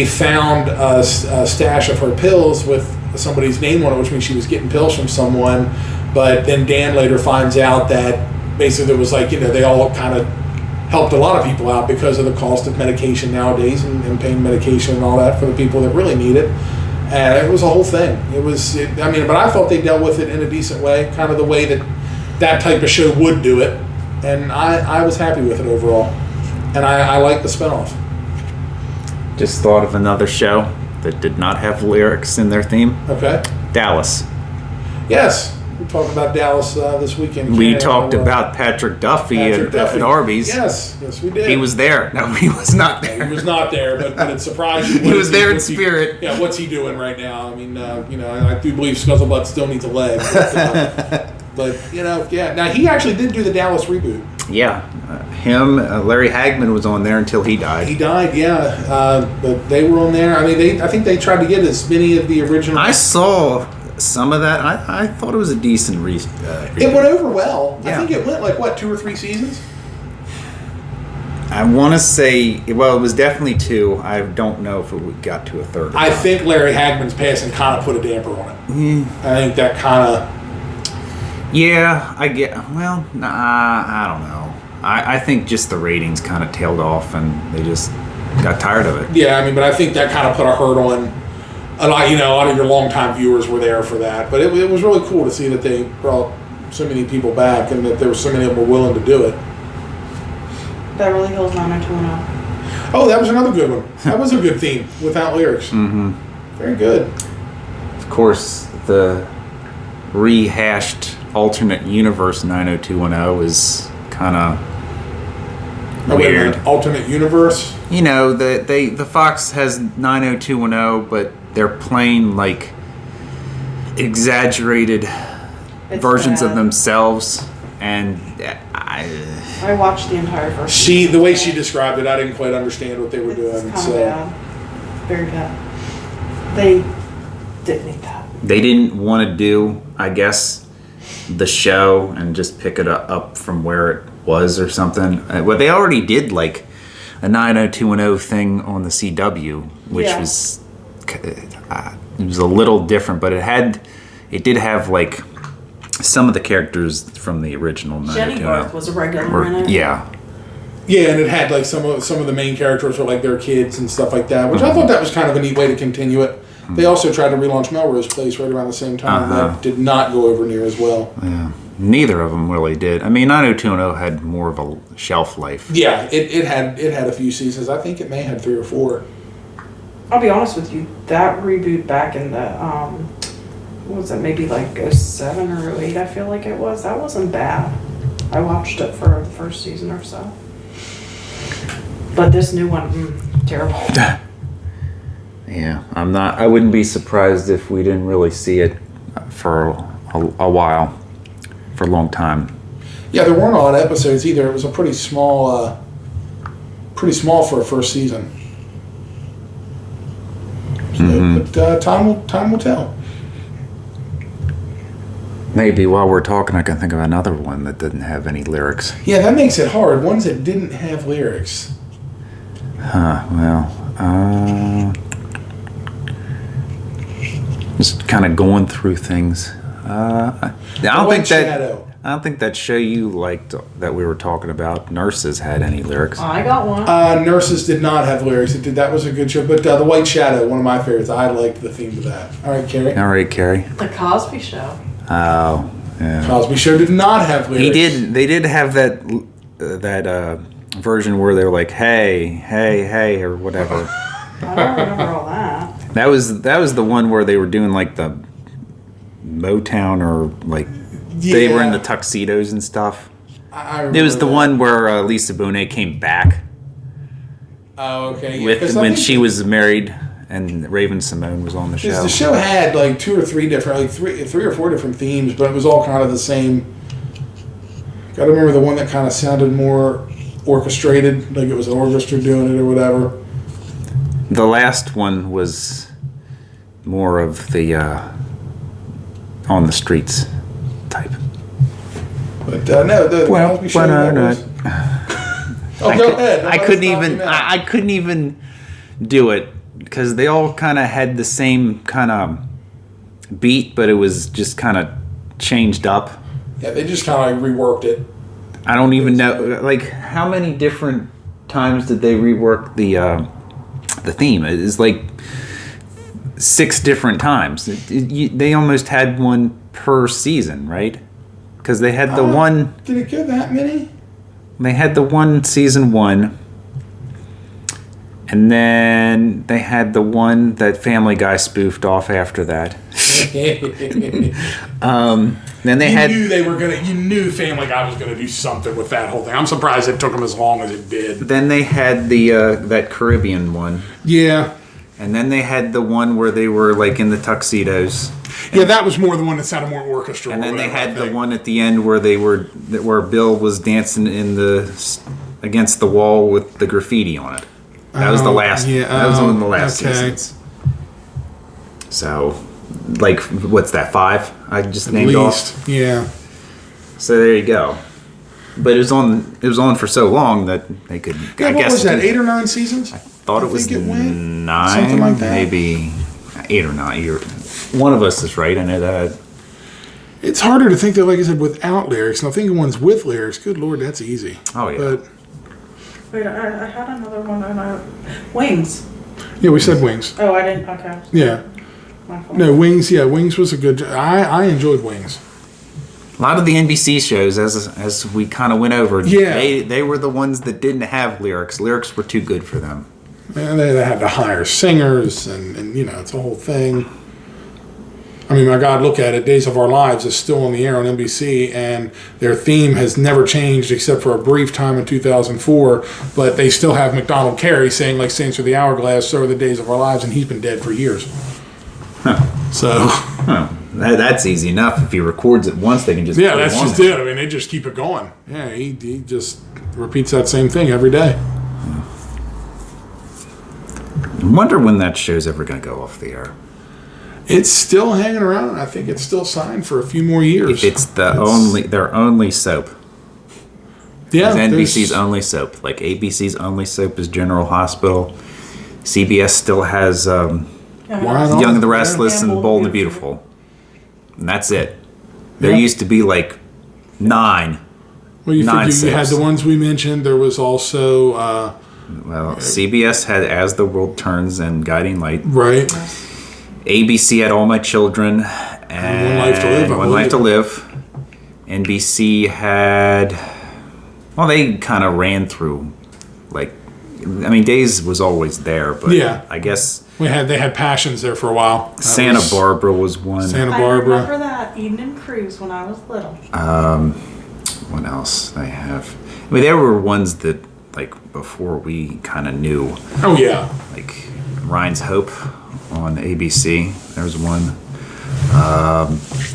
found a stash of her pills with somebody's name on it, which means she was getting pills from someone. But then Dan later finds out that basically there was they all kind of helped a lot of people out because of the cost of medication nowadays and pain medication and all that for the people that really need it. And it was a whole thing. But I thought they dealt with it in a decent way, kind of the way that type of show would do it. And I was happy with it overall. And I like the spinoff. Just thought of another show that did not have lyrics in their theme. Okay. Dallas. Yes. We talked about Dallas this weekend. We talked about Patrick Duffy at Arby's. Yes, we did. He was there. No, he was not there. He was not there, but it surprised you. He was there in spirit. What's he doing right now? I mean, I do believe Scuzzlebutt still needs a leg. But Now, he actually did do the Dallas reboot. Yeah. Larry Hagman was on there until he died. He died, yeah. But they were on there. I mean, I think they tried to get as many of the original. I saw some of that. I thought it was a decent it went over well. Yeah. I think it went 2 or 3 seasons? I want to say, it was definitely 2. I don't know if it got to a 3rd. I think Larry Hagman's passing kind of put a damper on it. I think that kind of... Yeah, I don't know. I think just the ratings kind of tailed off and they just got tired of it. Yeah, I mean, but I think that kind of put a hurt on a lot of your longtime viewers were there for that. But it was really cool to see that they brought so many people back and that there were so many of them were willing to do it. Beverly Hills 90210. Oh, that was another good one. That was a good theme without lyrics. Mm-hmm. Very good. Of course, the rehashed alternate universe 90210 is kind of weird. Alternate universe? You know, the Fox has 90210, but they're playing like exaggerated versions of themselves, and I watched the entire first. The way she described it, I didn't quite understand what they were doing. It's kind of bad. Very bad. They didn't need that. They didn't want to do, I guess, the show and just pick it up from where it was or something. Well, they already did like a 90210 thing on the CW, which was it was a little different, but it did have like some of the characters from the original 90210. Jenny Garth was a regular in it. Yeah. Yeah, and it had like some of the main characters were like their kids and stuff like that, which I thought that was kind of a neat way to continue it. They also tried to relaunch Melrose Place right around the same time. That did not go over near as well. Yeah. Neither of them really did. I mean, 90210 had more of a shelf life. Yeah, it had a few seasons. I think it may have had 3 or 4. I'll be honest with you, that reboot back in the what was it, maybe like 07 or 08, I feel like it was. That wasn't bad. I watched it for the first season or so. But this new one, terrible. Yeah, I wouldn't be surprised if we didn't really see it for a while, for a long time. Yeah, there weren't a lot of episodes either. It was a pretty small for a first season. So, but time will tell. Maybe while we're talking, I can think of another one that didn't have any lyrics. Yeah, that makes it hard. Ones that didn't have lyrics. Just kind of going through things. I don't think that show you liked that we were talking about, Nurses, had any lyrics. I got one. Nurses did not have lyrics. That was a good show. But The White Shadow, one of my favorites. I liked the theme of that. All right, Carrie. The Cosby Show. Oh, yeah. Cosby Show did not have lyrics. They did have that version where they were like, hey, or whatever. I don't remember all that. That was the one where they were doing like the Motown or like they were in the tuxedos and stuff. It was the one where Lisa Bonet came back. Oh, okay. Yeah, when she was married and Raven Simone was on the show. The show had like 2 or 3 different, like three or 4 different themes, but it was all kind of the same. Got to remember the one that kind of sounded more orchestrated, like it was an orchestra doing it or whatever. The last one was more of the on the streets type. But no, the Cosby Show. Go ahead. I couldn't even do it because they all kind of had the same kind of beat, but it was just kind of changed up. Yeah, they just kind of like reworked it. I don't even know, like, how many different times did they rework the theme? It's like 6 different times. They almost had one per season, right? Because they had the one. Did it go that many? They had the one season 1, and then they had the one that Family Guy spoofed off after that. Then they You knew Family Guy was gonna do something with that whole thing. I'm surprised it took them as long as it did. Then they had the that Caribbean one. Yeah. And then they had the one where they were like in the tuxedos. Yeah, that was more the one that sounded more orchestral. And then they had the one at the end where where Bill was dancing against the wall with the graffiti on it. That was the last. Yeah, that was one of the last seasons. So, like, what's that? 5? I just named off. Yeah. So there you go. But it was on for so long that they could. Yeah, I guess was that 8 or 9 seasons? I thought it was 9, something like that. Maybe 8 or 9. One of us is right, and it's harder to think that, like I said, without lyrics. And I think ones with lyrics. Good Lord, that's easy. Oh yeah. But wait, I had another one. Wings. Yeah, we said Wings. Oh, I didn't. Okay. Yeah. No, Wings. Yeah, Wings was a good. I enjoyed Wings. A lot of the NBC shows, as we kind of went over, they were the ones that didn't have lyrics. Lyrics were too good for them. And they had to hire singers, and it's a whole thing. I mean, my God, look at it. Days of Our Lives is still on the air on NBC, and their theme has never changed except for a brief time in 2004. But they still have McDonald Carey saying, like Saints of the Hourglass, so are the days of our lives, and he's been dead for years. Huh. So... That's easy enough. If he records it once, they can just that's just it. I mean, they just keep it going. Yeah, he just repeats that same thing every day. I wonder when that show's ever going to go off the air. It's still hanging around. I think it's still signed for a few more years. It's their only soap. Yeah, it's NBC's only soap. Like ABC's only soap is General Hospital. CBS still has Young and the Restless and Bold and the Beautiful. And that's it. There used to be like 9. Well, you had the ones we mentioned. There was also... CBS had As the World Turns and Guiding Light. Right. ABC had All My Children and One Life to Live. NBC had... Well, they kind of ran through, Days was always there, but I guess... They had Passions there for a while. Santa Barbara was one. Santa Barbara. I remember that Evening Cruise when I was little. What else they have? I mean, there were ones that, before we kind of knew. Oh, yeah. Like Ryan's Hope on ABC. There's one.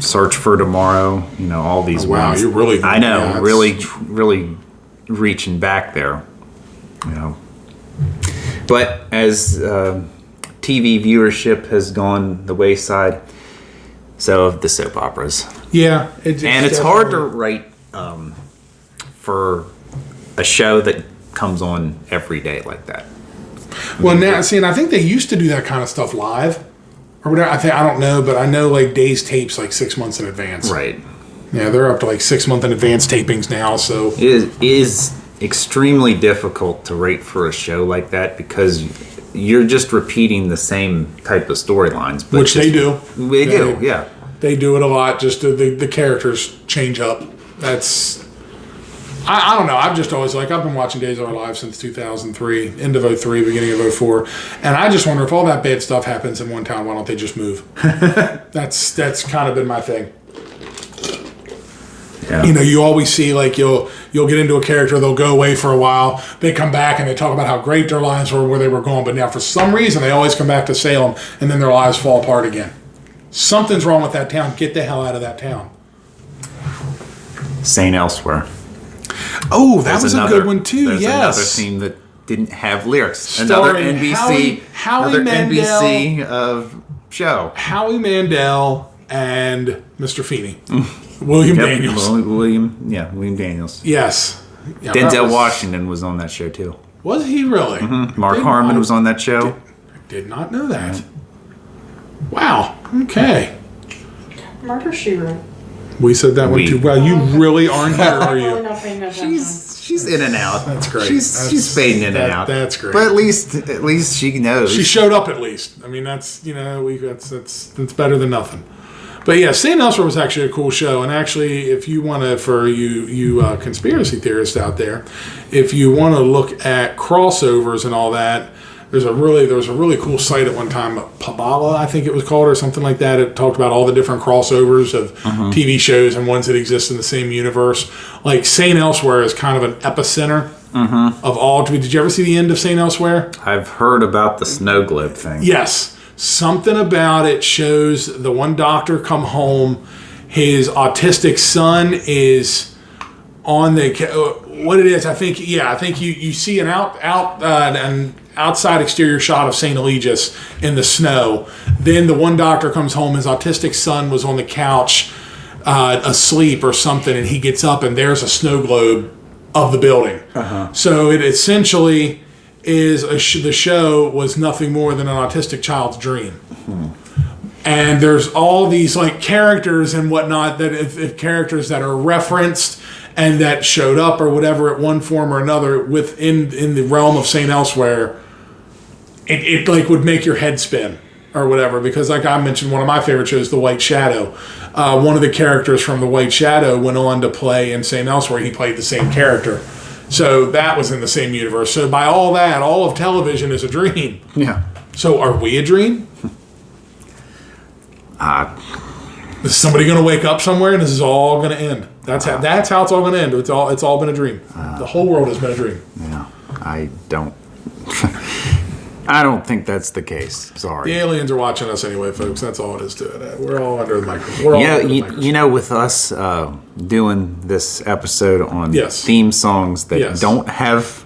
Search for Tomorrow. All these ones. Wow, you're really... I know, really reaching back there. But as... TV viewership has gone the wayside, so have the soap operas. Yeah, it's hard to write for a show that comes on every day like that. Well, now and I think they used to do that kind of stuff live, or whatever. I don't know, but I know Days tapes 6 months in advance. Right. Yeah, they're up to 6 month in advance tapings now. So it is extremely difficult to rate for a show like that because you're just repeating the same type of storylines. Which they do. They do, yeah. They do it a lot. Just the characters change up. That's... I don't know. I've just always I've been watching Days of Our Lives since 2003, end of 03, beginning of 04. And I just wonder if all that bad stuff happens in one town, why don't they just move? That's kind of been my thing. Yeah. You always see you'll get into a character, they'll go away for a while, they come back and they talk about how great their lives were, where they were going, but now for some reason they always come back to Salem and then their lives fall apart again. Something's wrong with that town. Get the hell out of that town. St. Elsewhere. Oh, that was a good one too. There's yes. Another team that didn't have lyrics. Starring another NBC. Howie Mandel, NBC show. Howie Mandel and Mr. Feeney. William Daniels. William Daniels. Yes. Yeah, Denzel Washington was on that show too. Was he really? Mm-hmm. Mark Harmon was on that show. Did not know that. Wow. Okay. Murder, She Wrote. We said that one too. Well, you really aren't here, are you? Not paying attention. She's in and out. That's great. She's fading in and out. That's great. But at least she knows. She showed up at least. I mean, that's that's better than nothing. But yeah, St. Elsewhere was actually a cool show. And actually, if you want to, for you conspiracy theorists out there, if you want to look at crossovers and all that, there was a really cool site at one time, Pabala, I think it was called, or something like that. It talked about all the different crossovers of TV shows and ones that exist in the same universe. Like St. Elsewhere is kind of an epicenter of all. Did you ever see the end of St. Elsewhere? I've heard about the snow globe thing. Yes. Something about it shows the one doctor come home, his autistic son is on the what it is. I think you see an an outside exterior shot of St. Eligius in the snow. Then the one doctor comes home, his autistic son was on the couch asleep or something, and he gets up and there's a snow globe of the building. So it essentially is the show was nothing more than an autistic child's dream. And there's all these characters and whatnot that if characters that are referenced and that showed up or whatever at one form or another within in the realm of St. Elsewhere, it would make your head spin. or whatever, because like I mentioned, one of my favorite shows, The White Shadow. One of the characters from The White Shadow went on to play in St. Elsewhere. He played the same character. So that was in the same universe. So by all that, all of television is a dream. Yeah. So are we a dream? Is somebody going to wake up somewhere and this is all going to end? That's how it's all going to end. It's all been a dream. The whole world has been a dream. Yeah. I don't think that's the case. Sorry. The aliens are watching us anyway, folks. That's all it is to it. We're all under the microscope. You know, with us doing this episode on theme songs that don't have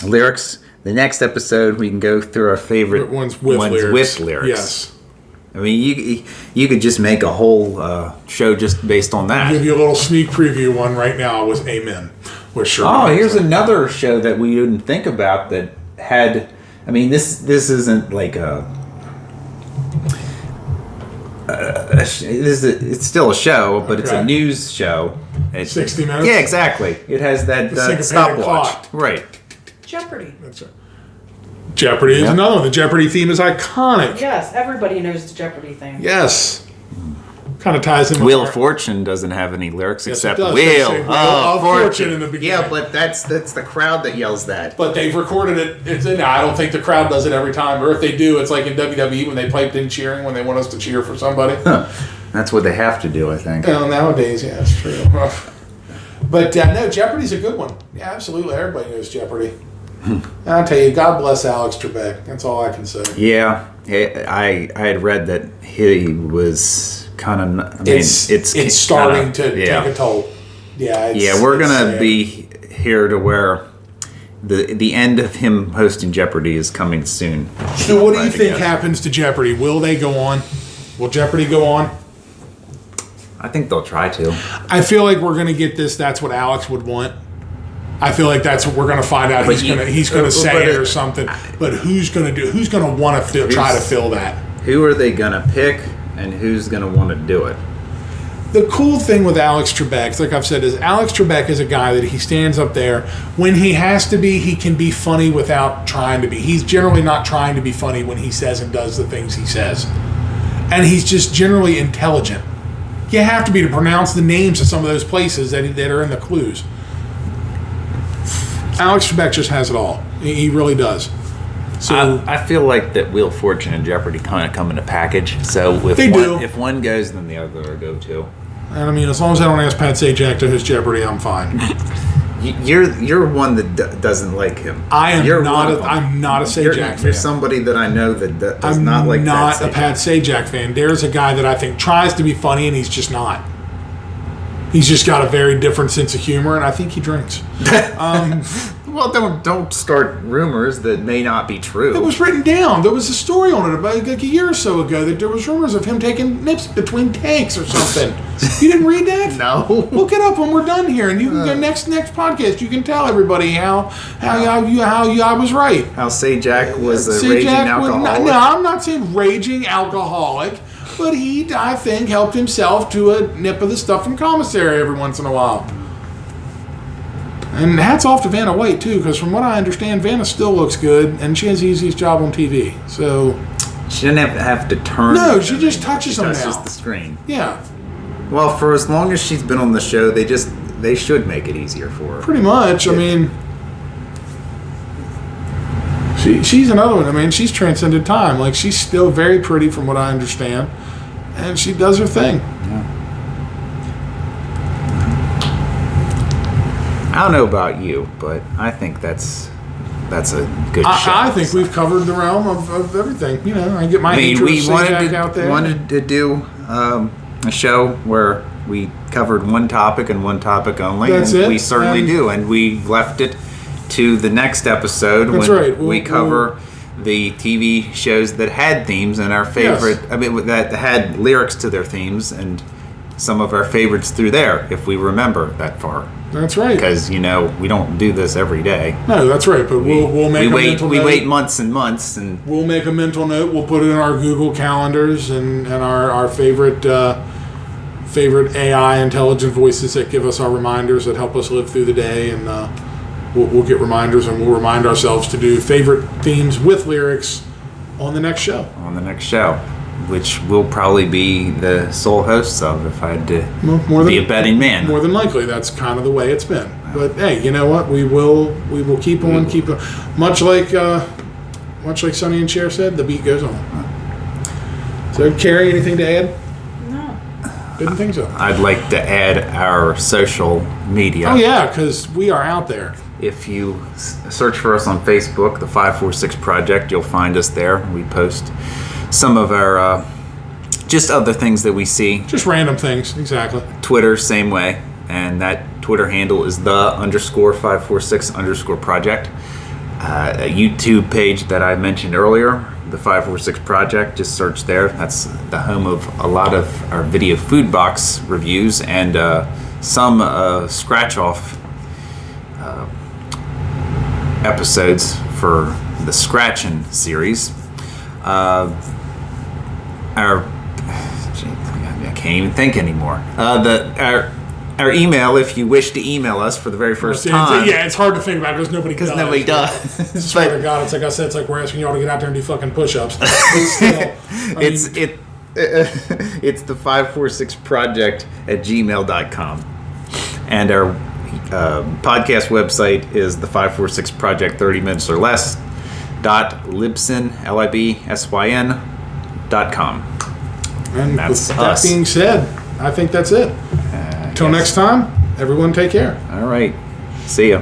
lyrics, the next episode we can go through our favorite ones with lyrics. Yes. I mean, you could just make a whole show just based on that. I'll give you a little sneak preview. One right now was Amen. Here's another show that we didn't think about that had. I mean, this isn't like it's still a show, but it's a news show. It's 60 Minutes? Yeah, exactly. It has that stopwatch. Right. Jeopardy. That's right. Jeopardy is another one. The Jeopardy theme is iconic. Yes, everybody knows the Jeopardy theme. Yes. Kind of ties in with Wheel of Fortune doesn't have any lyrics except Wheel of Fortune in the beginning. Yeah, but that's the crowd that yells that. But they've recorded it. I don't think the crowd does it every time. Or if they do, it's like in WWE when they pipe in cheering when they want us to cheer for somebody. Huh. That's what they have to do, I think. Well, nowadays, yeah, it's true. But no, Jeopardy's a good one. Yeah, absolutely. Everybody knows Jeopardy. I'll tell you, God bless Alex Trebek. That's all I can say. Yeah, I had read that he was kind of. It's starting to take a toll. Yeah. We're gonna be here to where the end of him hosting Jeopardy is coming soon. So, what do you think happens to Jeopardy? Will they go on? Will Jeopardy go on? I think they'll try to. I feel like we're gonna get this. That's what Alex would want. I feel like that's what we're going to find out. He's going to say it or something. But who's going to want to try to fill that? Who are they going to pick, and who's going to want to do it? The cool thing with Alex Trebek, like I've said, is Alex Trebek is a guy that he stands up there when he has to be. He can be funny without trying to be. He's generally not trying to be funny when he says and does the things he says, and he's just generally intelligent. You have to be to pronounce the names of some of those places that are in the clues. Alex Trebek just has it all. He really does. So I feel like that Wheel of Fortune and Jeopardy kind of come in a package. So if one goes, then the other will go too. And I mean, as long as I don't ask Pat Sajak to host Jeopardy, I'm fine. You're one that doesn't like him. I'm not a Sajak fan. You're somebody that I know that does not like. I'm not a Pat Sajak fan. There's a guy that I think tries to be funny, and he's just not. He's just got a very different sense of humor, and I think he drinks. Well, don't start rumors that may not be true. It was written down. There was a story on it about like a year or so ago that there was rumors of him taking nips between takes or something. You didn't read that? No. Look it up when we're done here, and you can go next podcast. You can tell everybody how I was right. How Sajak was a raging alcoholic. No, I'm not saying raging alcoholic. But he, I think, helped himself to a nip of the stuff from commissary every once in a while. And hats off to Vanna White, too, because from what I understand, Vanna still looks good, and she has the easiest job on TV. So she didn't have to turn. No, she just touches them now. She touches the screen. Yeah. Well, for as long as she's been on the show, they should make it easier for her. Pretty much. I mean, she's another one. I mean, she's transcended time. Like, she's still very pretty from what I understand. And she does her thing. Yeah. I don't know about you, but I think that's a good show. I think we've covered the realm of everything. You know, I get my Sajak out there. We wanted to do a show where we covered one topic and one topic only. That's it. We certainly do, and we left it to the next episode when we cover the TV shows that had themes and our favorite. Yes. I mean, that had lyrics to their themes and some of our favorites through there, if we remember that far. That's right. Because we don't do this every day. No, that's right. But we'll make a mental note. We wait months and months, and we'll make a mental note. We'll put it in our Google calendars and our favorite AI intelligent voices that give us our reminders that help us live through the day, and we'll get reminders, and we'll remind ourselves to do favorite themes with lyrics on the next show. Which will probably be the sole hosts of, if I had to be a betting man. More than likely, that's kind of the way it's been. But hey, you know what? We will keep on. Much like Sonny and Cher said, the beat goes on. So, Carrie, anything to add? No. Didn't think so. I'd like to add our social media. Oh yeah, because we are out there. If you search for us on Facebook, the 546 Project, you'll find us there. We post some of our just other things that we see. Just random things, exactly. Twitter, same way. And that Twitter handle is _546_project. A YouTube page that I mentioned earlier, the 546 Project, just search there. That's the home of a lot of our video food box reviews and some scratch-off episodes for the Scratchin' series. I can't even think anymore. Our email, if you wish to email us for the very first time. Yeah, it's hard to think about because nobody does. I swear to God, it's like I said, it's like we're asking y'all to get out there and do fucking push-ups. It's the 546project at gmail.com. And our podcast website is the 546project 30 minutes or less .libsyn.com. And that's with us. That being said, I think that's it. Until next time, everyone take care. All right. See ya.